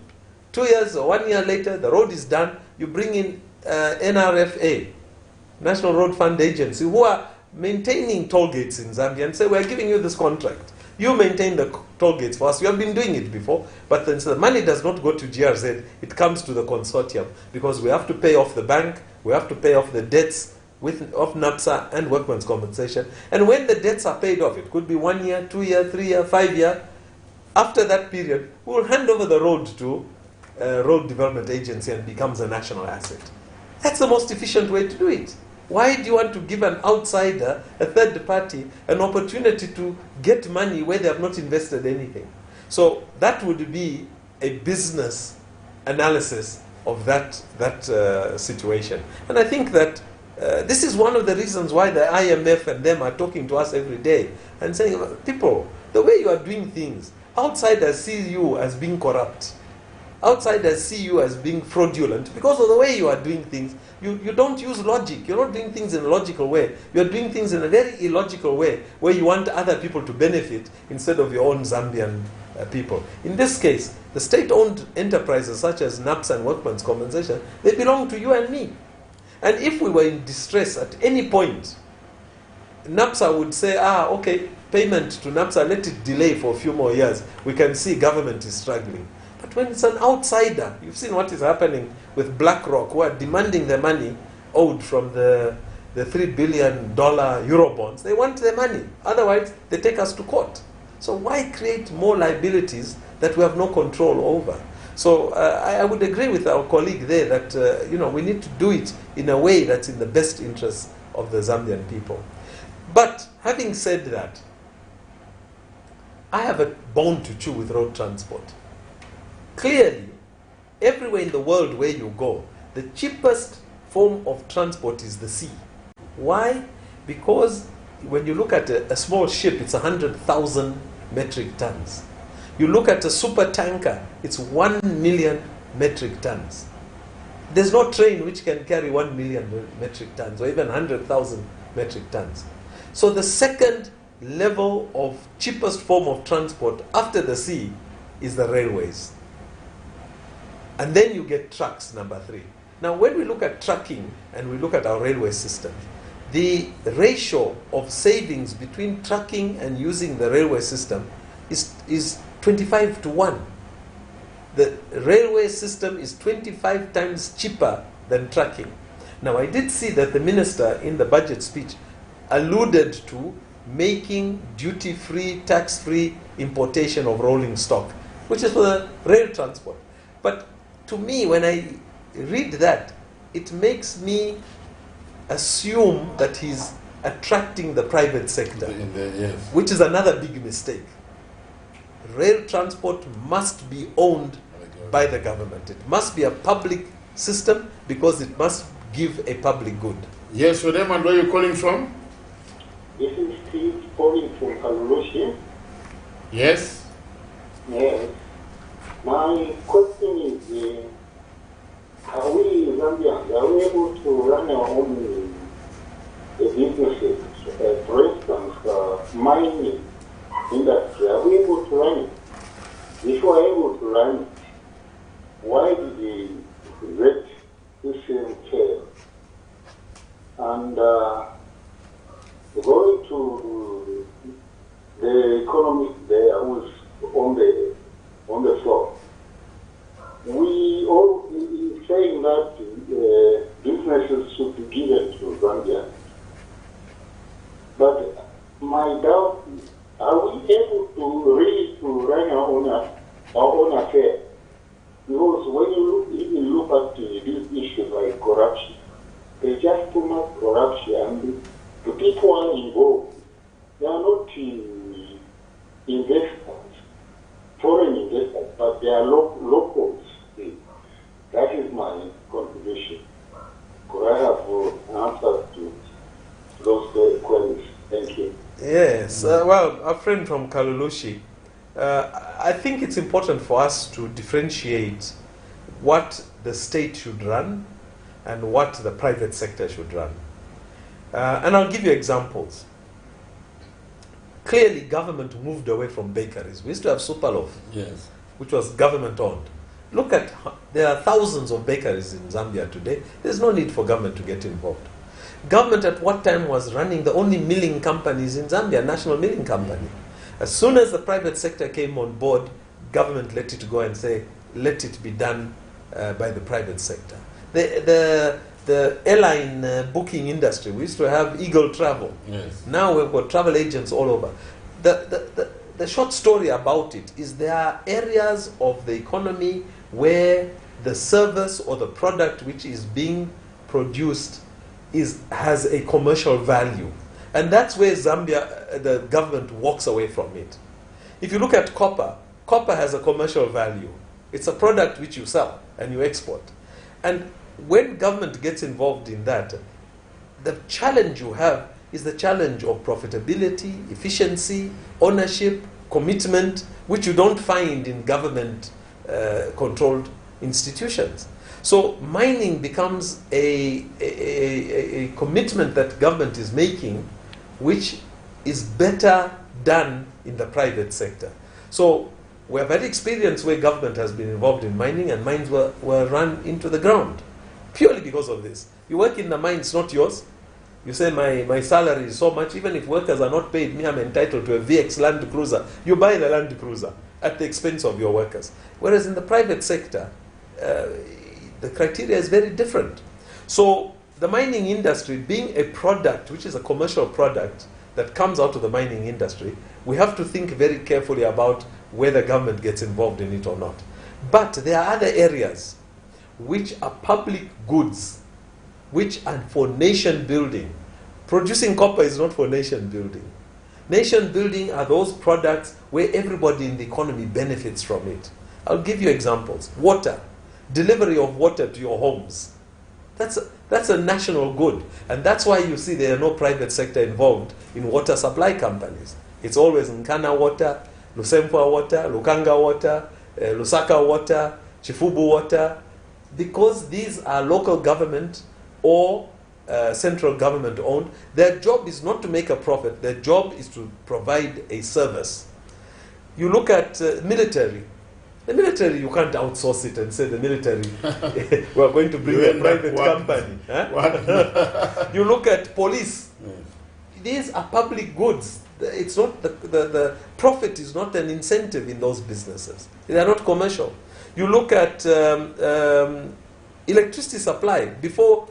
2 years or 1 year later, the road is done, you bring in NRFA, National Road Fund Agency, who are maintaining toll gates in Zambia, and say, we're giving you this contract. You maintain the toll gates for us. You have been doing it before, but then so the money does not go to GRZ. It comes to the consortium because we have to pay off the bank, we have to pay off the debts of NAPSA and workman's compensation. And when the debts are paid off, it could be 1 year, 2 year, 3 year, 5 year. After that period, we will hand over the road to Road Development Agency and becomes a national asset. That's the most efficient way to do it. Why do you want to give an outsider, a third party, an opportunity to get money where they have not invested anything? So that would be a business analysis of that situation. And I think that this is one of the reasons why the IMF and them are talking to us every day and saying, people, the way you are doing things, outsiders see you as being corrupt. Outsiders see you as being fraudulent because of the way you are doing things. You don't use logic. You're not doing things in a logical way. You're doing things in a very illogical way where you want other people to benefit instead of your own Zambian people. In this case, the state-owned enterprises such as NAPSA and Workman's Compensation, they belong to you and me. And if we were in distress at any point, NAPSA would say, okay, payment to NAPSA, let it delay for a few more years. We can see government is struggling. But when it's an outsider, you've seen what is happening with BlackRock, who are demanding the money owed from the $3 billion Eurobonds. They want their money. Otherwise, they take us to court. So why create more liabilities that we have no control over? So I would agree with our colleague there that we need to do it in a way that's in the best interest of the Zambian people. But having said that, I have a bone to chew with road transport. Clearly, everywhere in the world where you go, the cheapest form of transport is the sea. Why? Because when you look at a small ship, it's 100,000 metric tons. You look at a super tanker, it's 1 million metric tons. There's no train which can carry 1 million metric tons or even 100,000 metric tons. So the second level of cheapest form of transport after the sea is the railways. And then you get trucks, number 3. Now, when we look at trucking and we look at our railway system, the ratio of savings between trucking and using the railway system is 25 to 1. The railway system is 25 times cheaper than trucking. Now, I did see that the minister in the budget speech alluded to making duty-free, tax-free importation of rolling stock, which is for the rail transport. But to me, when I read that, it makes me assume that he's attracting the private sector, Yes. which is another big mistake. Rail transport must be owned by the government. It must be a public system because it must give a public good. Yes, so them, and where are you calling from? This is Steve calling from Kalulushi. Yes. Yes. My question is, are we Zambians, are we able to run our own businesses? For instance, mining industry, are we able to run it? If we are able to run it, why did the red system fail? And going to the economic there was on the floor. We all saying that businesses should be given to Zambia. But my doubt is, are we able to really to run our own affair? Because when you even look at these issues like corruption, there's just too much corruption, and the people are involved. They are not investors, foreign investors, but they are locals. That is my contribution. Could I have answers to those queries? Thank you. Yes, well, a friend from Kalulushi, I think it's important for us to differentiate what the state should run and what the private sector should run. And I'll give you examples. Clearly, government moved away from bakeries. We used to have Superloaf, Yes. which was government-owned. Look at, there are thousands of bakeries in Zambia today. There's no need for government to get involved. Government at what time was running the only milling companies in Zambia, National Milling Company. As soon as the private sector came on board, government let it go and say, let it be done by the private sector. The airline booking industry, we used to have Eagle Travel. Yes. Now we've got travel agents all over. The short story about it is there are areas of the economy where the service or the product which is being produced has a commercial value. And that's where Zambia, the government walks away from it. If you look at copper, copper has a commercial value. It's a product which you sell and you export. And when government gets involved in that, the challenge you have is the challenge of profitability, efficiency, ownership, commitment, which you don't find in government-controlled institutions. So mining becomes a commitment that government is making, which is better done in the private sector. So we have had experience where government has been involved in mining and mines were run into the ground purely because of this. You work in the mine, it's not yours. You say my salary is so much, even if workers are not paid, me I'm entitled to a VX Land Cruiser. You buy the Land Cruiser at the expense of your workers. Whereas in the private sector, the criteria is very different. So the mining industry being a product, which is a commercial product that comes out of the mining industry, we have to think very carefully about whether government gets involved in it or not. But there are other areas which are public goods, which are for nation building. Producing copper is not for nation building. Nation building are those products where everybody in the economy benefits from it. I'll give you examples. Water, delivery of water to your homes. That's a national good. And that's why you see there are no private sector involved in water supply companies. It's always Nkana Water, Lusempwa Water, Lukanga Water, Lusaka Water, Chifubu Water, because these are local government or central government owned. Their job is not to make a profit. Their job is to provide a service. You look at military. The military, you can't outsource it and say the military, we're going to bring a private company. Huh? You look at police. These are public goods. It's not the profit is not an incentive in those businesses. They are not commercial. You look at electricity supply. Before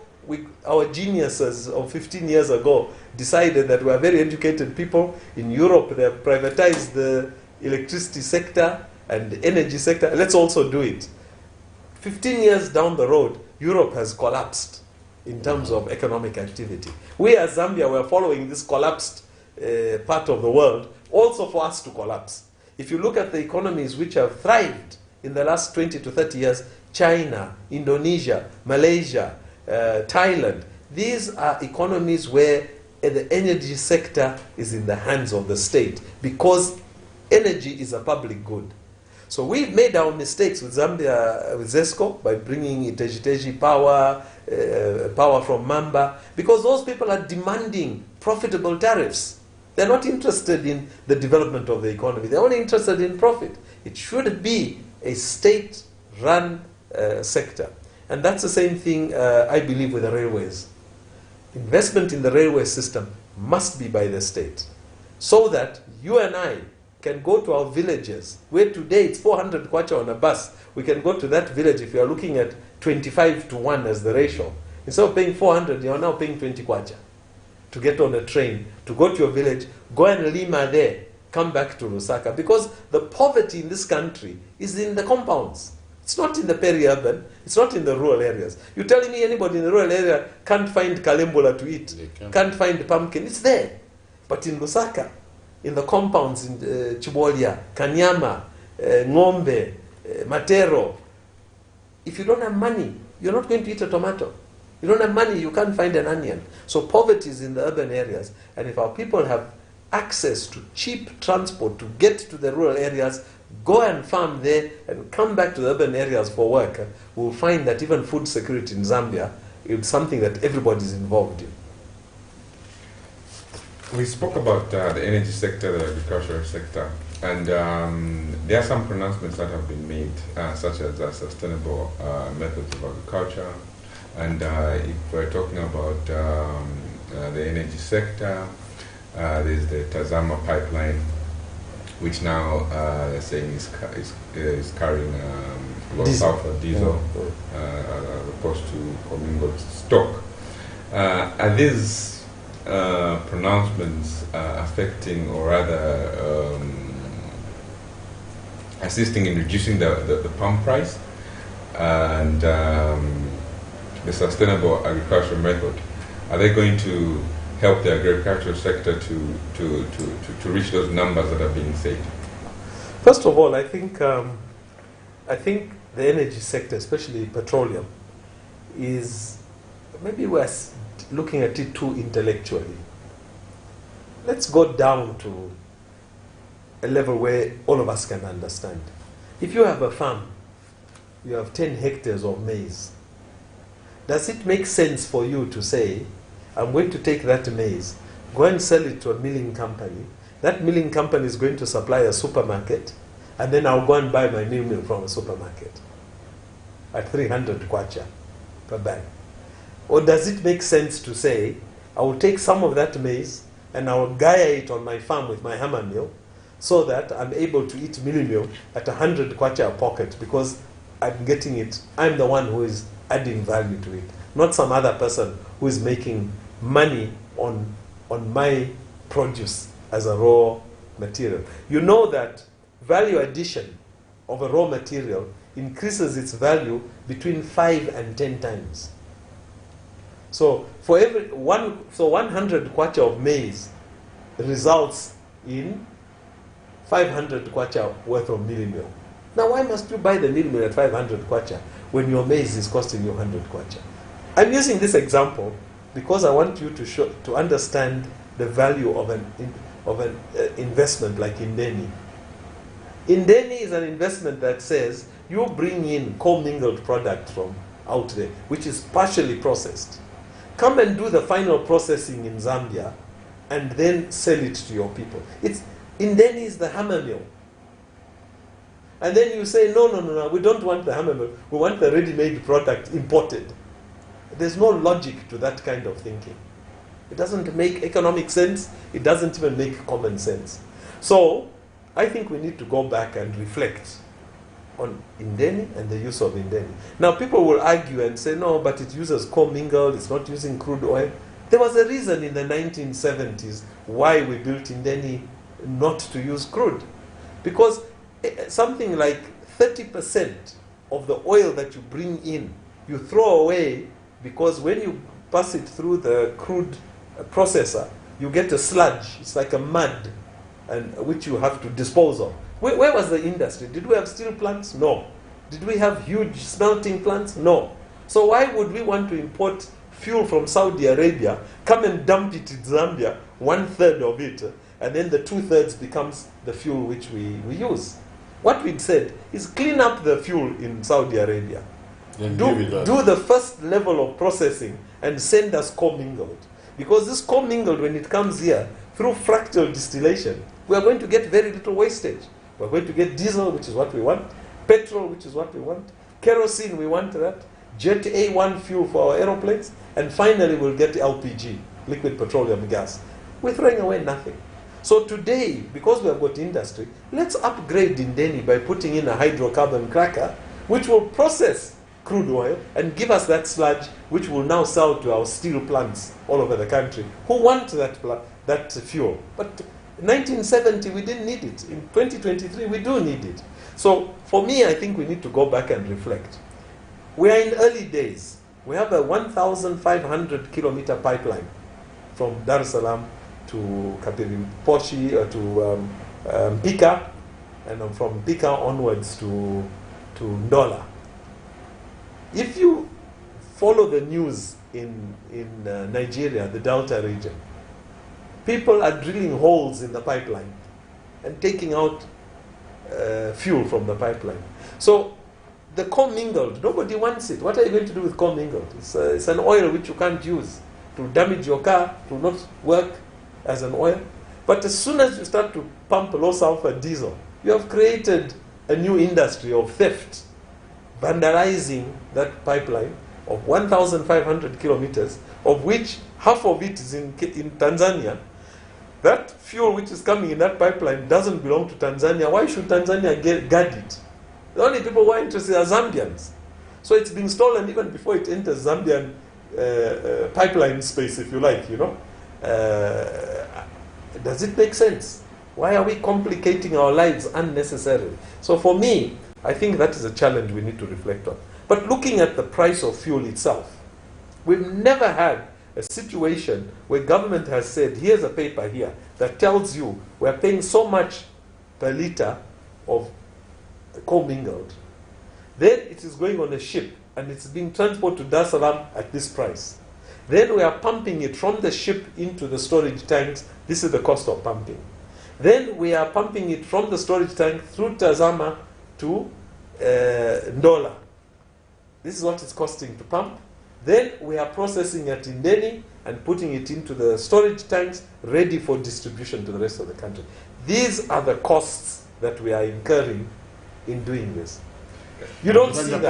our geniuses of 15 years ago decided that we are very educated people in Europe, they have privatized the electricity sector and the energy sector. Let's also do it. 15 years down the road, Europe has collapsed in terms of economic activity. We as Zambia were following this collapsed part of the world, also for us to collapse. If you look at the economies which have thrived in the last 20 to 30 years, China, Indonesia, Malaysia, Thailand, these are economies where the energy sector is in the hands of the state because energy is a public good. So we've made our mistakes with Zambia, with ZESCO, by bringing Iteji power, power from Mamba, because those people are demanding profitable tariffs. They're not interested in the development of the economy. They're only interested in profit. It should be a state-run sector. And that's the same thing, I believe, with the railways. Investment in the railway system must be by the state, so that you and I can go to our villages, where today it's 400 kwacha on a bus. We can go to that village if you are looking at 25-1 as the ratio. Instead of paying 400, you are now paying 20 kwacha to get on a train, to go to your village, go and lima there, come back to Lusaka. Because the poverty in this country is in the compounds. It's not in the peri-urban, it's not in the rural areas. You're telling me anybody in the rural area can't find kalembula to eat, can't find pumpkin, it's there. But in Lusaka, in the compounds in Chibolia, Kanyama, Ngombe, Matero, if you don't have money, you're not going to eat a tomato. You don't have money, you can't find an onion. So poverty is in the urban areas. And if our people have access to cheap transport to get to the rural areas, go and farm there and come back to the urban areas for work, we'll find that even food security in Zambia is something that everybody is involved in. We spoke about the energy sector, the agricultural sector, and there are some pronouncements that have been made, such as sustainable methods of agriculture. And if we're talking about the energy sector, there's the Tazama pipeline which now they're saying is carrying low sulfur diesel as opposed to commingled stock. Are these pronouncements affecting, or rather assisting in reducing the pump price and the sustainable agricultural method? Are they going to help the agricultural sector to reach those numbers that are being said? First of all, I think the energy sector, especially petroleum, is, maybe we're looking at it too intellectually. Let's go down to a level where all of us can understand. If you have a farm, you have 10 hectares of maize, does it make sense for you to say, I'm going to take that maize, go and sell it to a milling company, that milling company is going to supply a supermarket, and then I'll go and buy my new meal from a supermarket at 300 kwacha per bag? Or does it make sense to say, I will take some of that maize and I will gaya it on my farm with my hammer mill, so that I'm able to eat milling meal at 100 kwacha a pocket, because I'm getting it, I'm the one who is adding value to it, not some other person who is making money on my produce as a raw material. You know that value addition of a raw material increases its value between 5 and 10 times. So for every 100 kwacha of maize results in 500 kwacha worth of milling meal. Now, why must you buy the milling meal at 500 kwacha when your maize is costing you 100 kwacha? I'm using this example because I want you to understand the value of an investment like Indeni. Indeni is an investment that says you bring in commingled product from out there, which is partially processed. Come and do the final processing in Zambia and then sell it to your people. Indeni is the hammer mill. And then you say, no, we don't want the hammer mill. We want the ready-made product imported. There's no logic to that kind of thinking. It doesn't make economic sense. It doesn't even make common sense. So I think we need to go back and reflect on Indeni and the use of Indeni. Now people will argue and say, no, but it uses commingled, it's not using crude oil. There was a reason in the 1970s why we built Indeni not to use crude. Because something like 30% of the oil that you bring in, you throw away, because when you pass it through the crude processor, you get a sludge. It's like a mud, and which you have to dispose of. Where was the industry? Did we have steel plants? No. Did we have huge smelting plants? No. So why would we want to import fuel from Saudi Arabia, come and dump it in Zambia, 1/3 of it, and then the 2/3 becomes the fuel which we use? What we'd said is clean up the fuel in Saudi Arabia. Do the first level of processing and send us commingled. Because this commingled, when it comes here, through fractal distillation, we are going to get very little wastage. We're going to get diesel, which is what we want, petrol, which is what we want, kerosene, we want that, Jet A1 fuel for our aeroplanes, and finally we'll get LPG, liquid petroleum gas. We're throwing away nothing. So today, because we have got industry, let's upgrade Indeni by putting in a hydrocarbon cracker, which will process crude oil and give us that sludge, which will now sell to our steel plants all over the country, who want that fuel. But in 1970, we didn't need it. In 2023, we do need it. So for me, I think we need to go back and reflect. We are in early days. We have a 1,500 kilometer pipeline from Dar es Salaam to Kapiriposhi, to Pika, and from Pika onwards to Ndola. If you follow the news in Nigeria, the Delta region, people are drilling holes in the pipeline and taking out fuel from the pipeline. So the commingled, nobody wants it. What are you going to do with commingled? It's an oil which you can't use. It will damage your car. It will not work as an oil. But as soon as you start to pump low sulfur diesel, you have created a new industry of theft, vandalizing that pipeline of 1,500 kilometers, of which half of it is in Tanzania. That fuel which is coming in that pipeline doesn't belong to Tanzania. Why should Tanzania guard it? The only people who are interested are Zambians. So it's been stolen even before it enters Zambian pipeline space, if you like, you know. Does it make sense? Why are we complicating our lives unnecessarily? So for me, I think that is a challenge we need to reflect on. But looking at the price of fuel itself, we've never had a situation where government has said, here's a paper here that tells you we're paying so much per liter of commingled. Then it is going on a ship and it's being transported to Dar es Salaam at this price. Then we are pumping it from the ship into the storage tanks. This is the cost of pumping. Then we are pumping it from the storage tank through Tazama to Ndola. This is what it's costing to pump. Then we are processing it in Deni and putting it into the storage tanks ready for distribution to the rest of the country. These are the costs that we are incurring in doing this. You don't see that.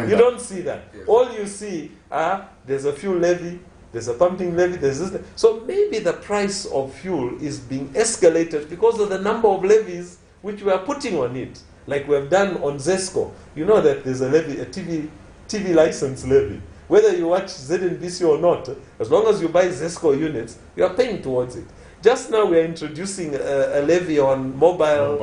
You don't see that. Yes. All you see are there's a fuel levy, there's a pumping levy, there's this. So maybe the price of fuel is being escalated because of the number of levies which we are putting on it. Like we have done on ZESCO. You know that there's a levy, a TV license levy. Whether you watch ZNBC or not, as long as you buy ZESCO units, you are paying towards it. Just now we are introducing a levy on mobile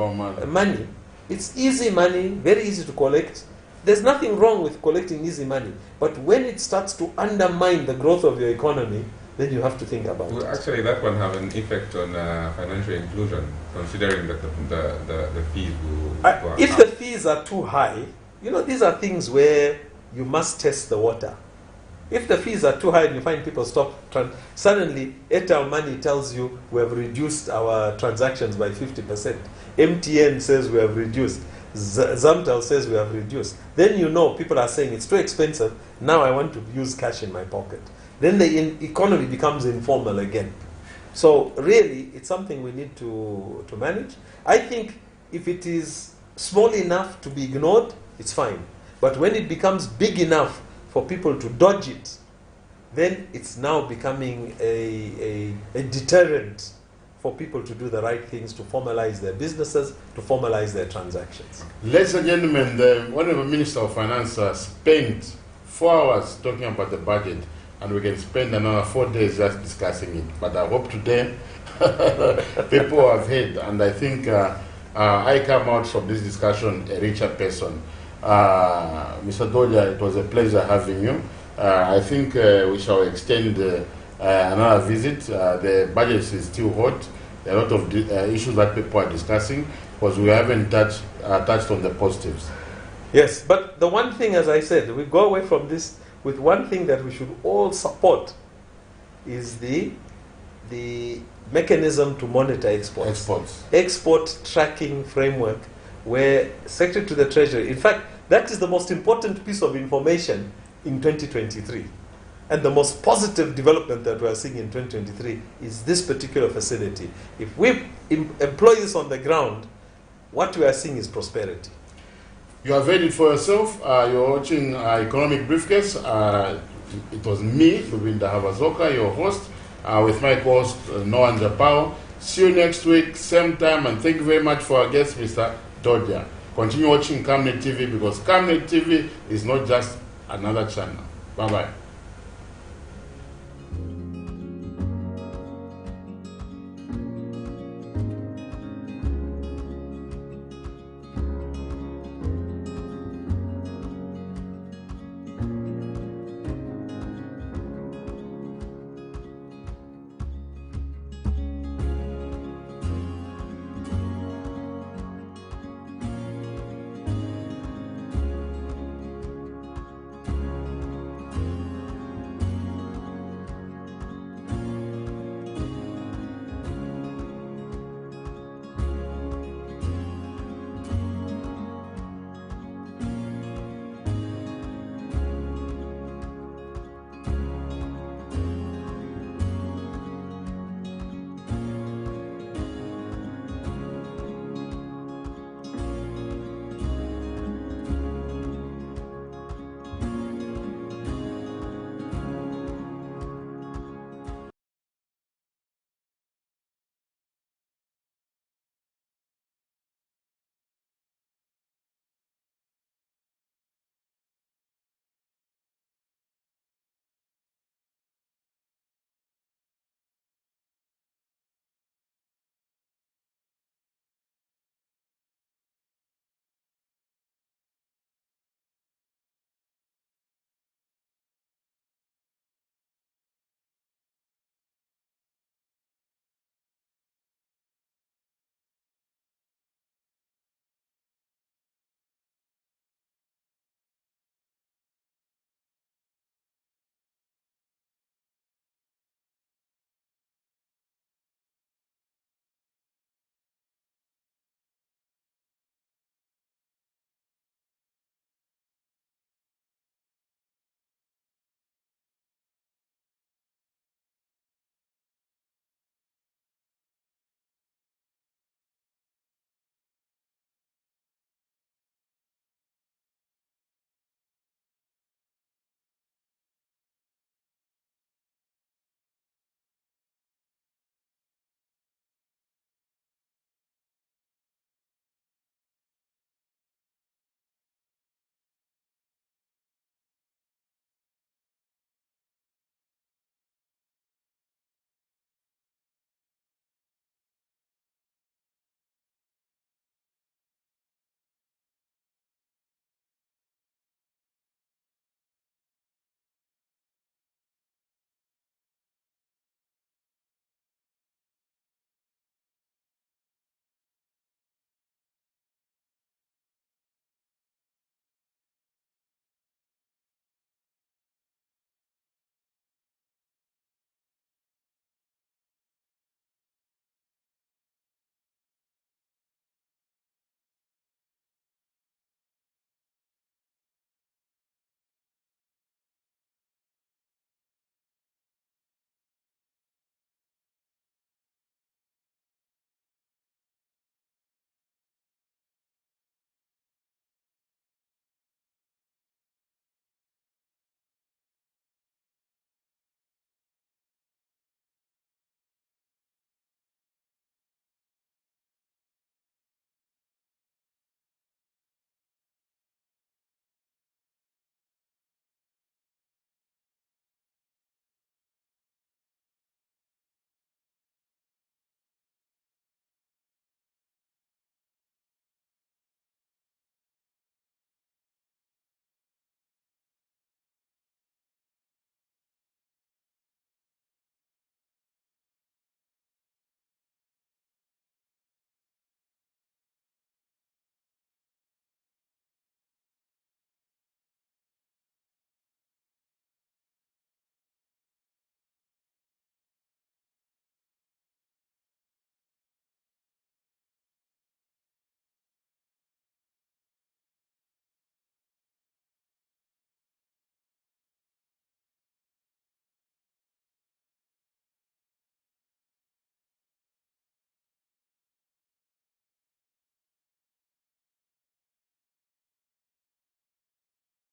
money. It's easy money, very easy to collect. There's nothing wrong with collecting easy money. But when it starts to undermine the growth of your economy, then you have to think about it. Actually, that one have an effect on financial inclusion, considering that the fees will go up. If the fees are too high, you know, these are things where you must test the water. If the fees are too high and you find people stop, suddenly Airtel Money tells you we have reduced our transactions by 50%. MTN says we have reduced. Zamtel says we have reduced. Then you know people are saying it's too expensive. Now I want to use cash in my pocket. Then the economy becomes informal again. So really, it's something we need to manage. I think if it is small enough to be ignored, it's fine. But when it becomes big enough for people to dodge it, then it's now becoming a deterrent for people to do the right things, to formalize their businesses, to formalize their transactions. Ladies and gentlemen, the Honorable Minister of Finance spent 4 hours talking about the budget, and we can spend another 4 days just discussing it. But I hope today people have heard, and I think I come out from this discussion a richer person. Mr. DODIA, it was a pleasure having you. I think we shall extend another visit. The budget is still hot. There are a lot of issues that people are discussing because we haven't touched on the positives. Yes, but the one thing, as I said, we go away from this with one thing that we should all support is the mechanism to monitor exports. Export tracking framework where Secretary to the Treasury, in fact, that is the most important piece of information in 2023. And the most positive development that we are seeing in 2023 is this particular facility. If we employ this on the ground, what we are seeing is prosperity. You have heard it for yourself. You're watching Economic Briefcase. It was me, Lubinda Havazoka, your host, with my co-host, Noah Njapao. See you next week, same time, and thank you very much for our guest, Mr. DODIA. Continue watching Camnet TV because Camnet TV is not just another channel. Bye-bye.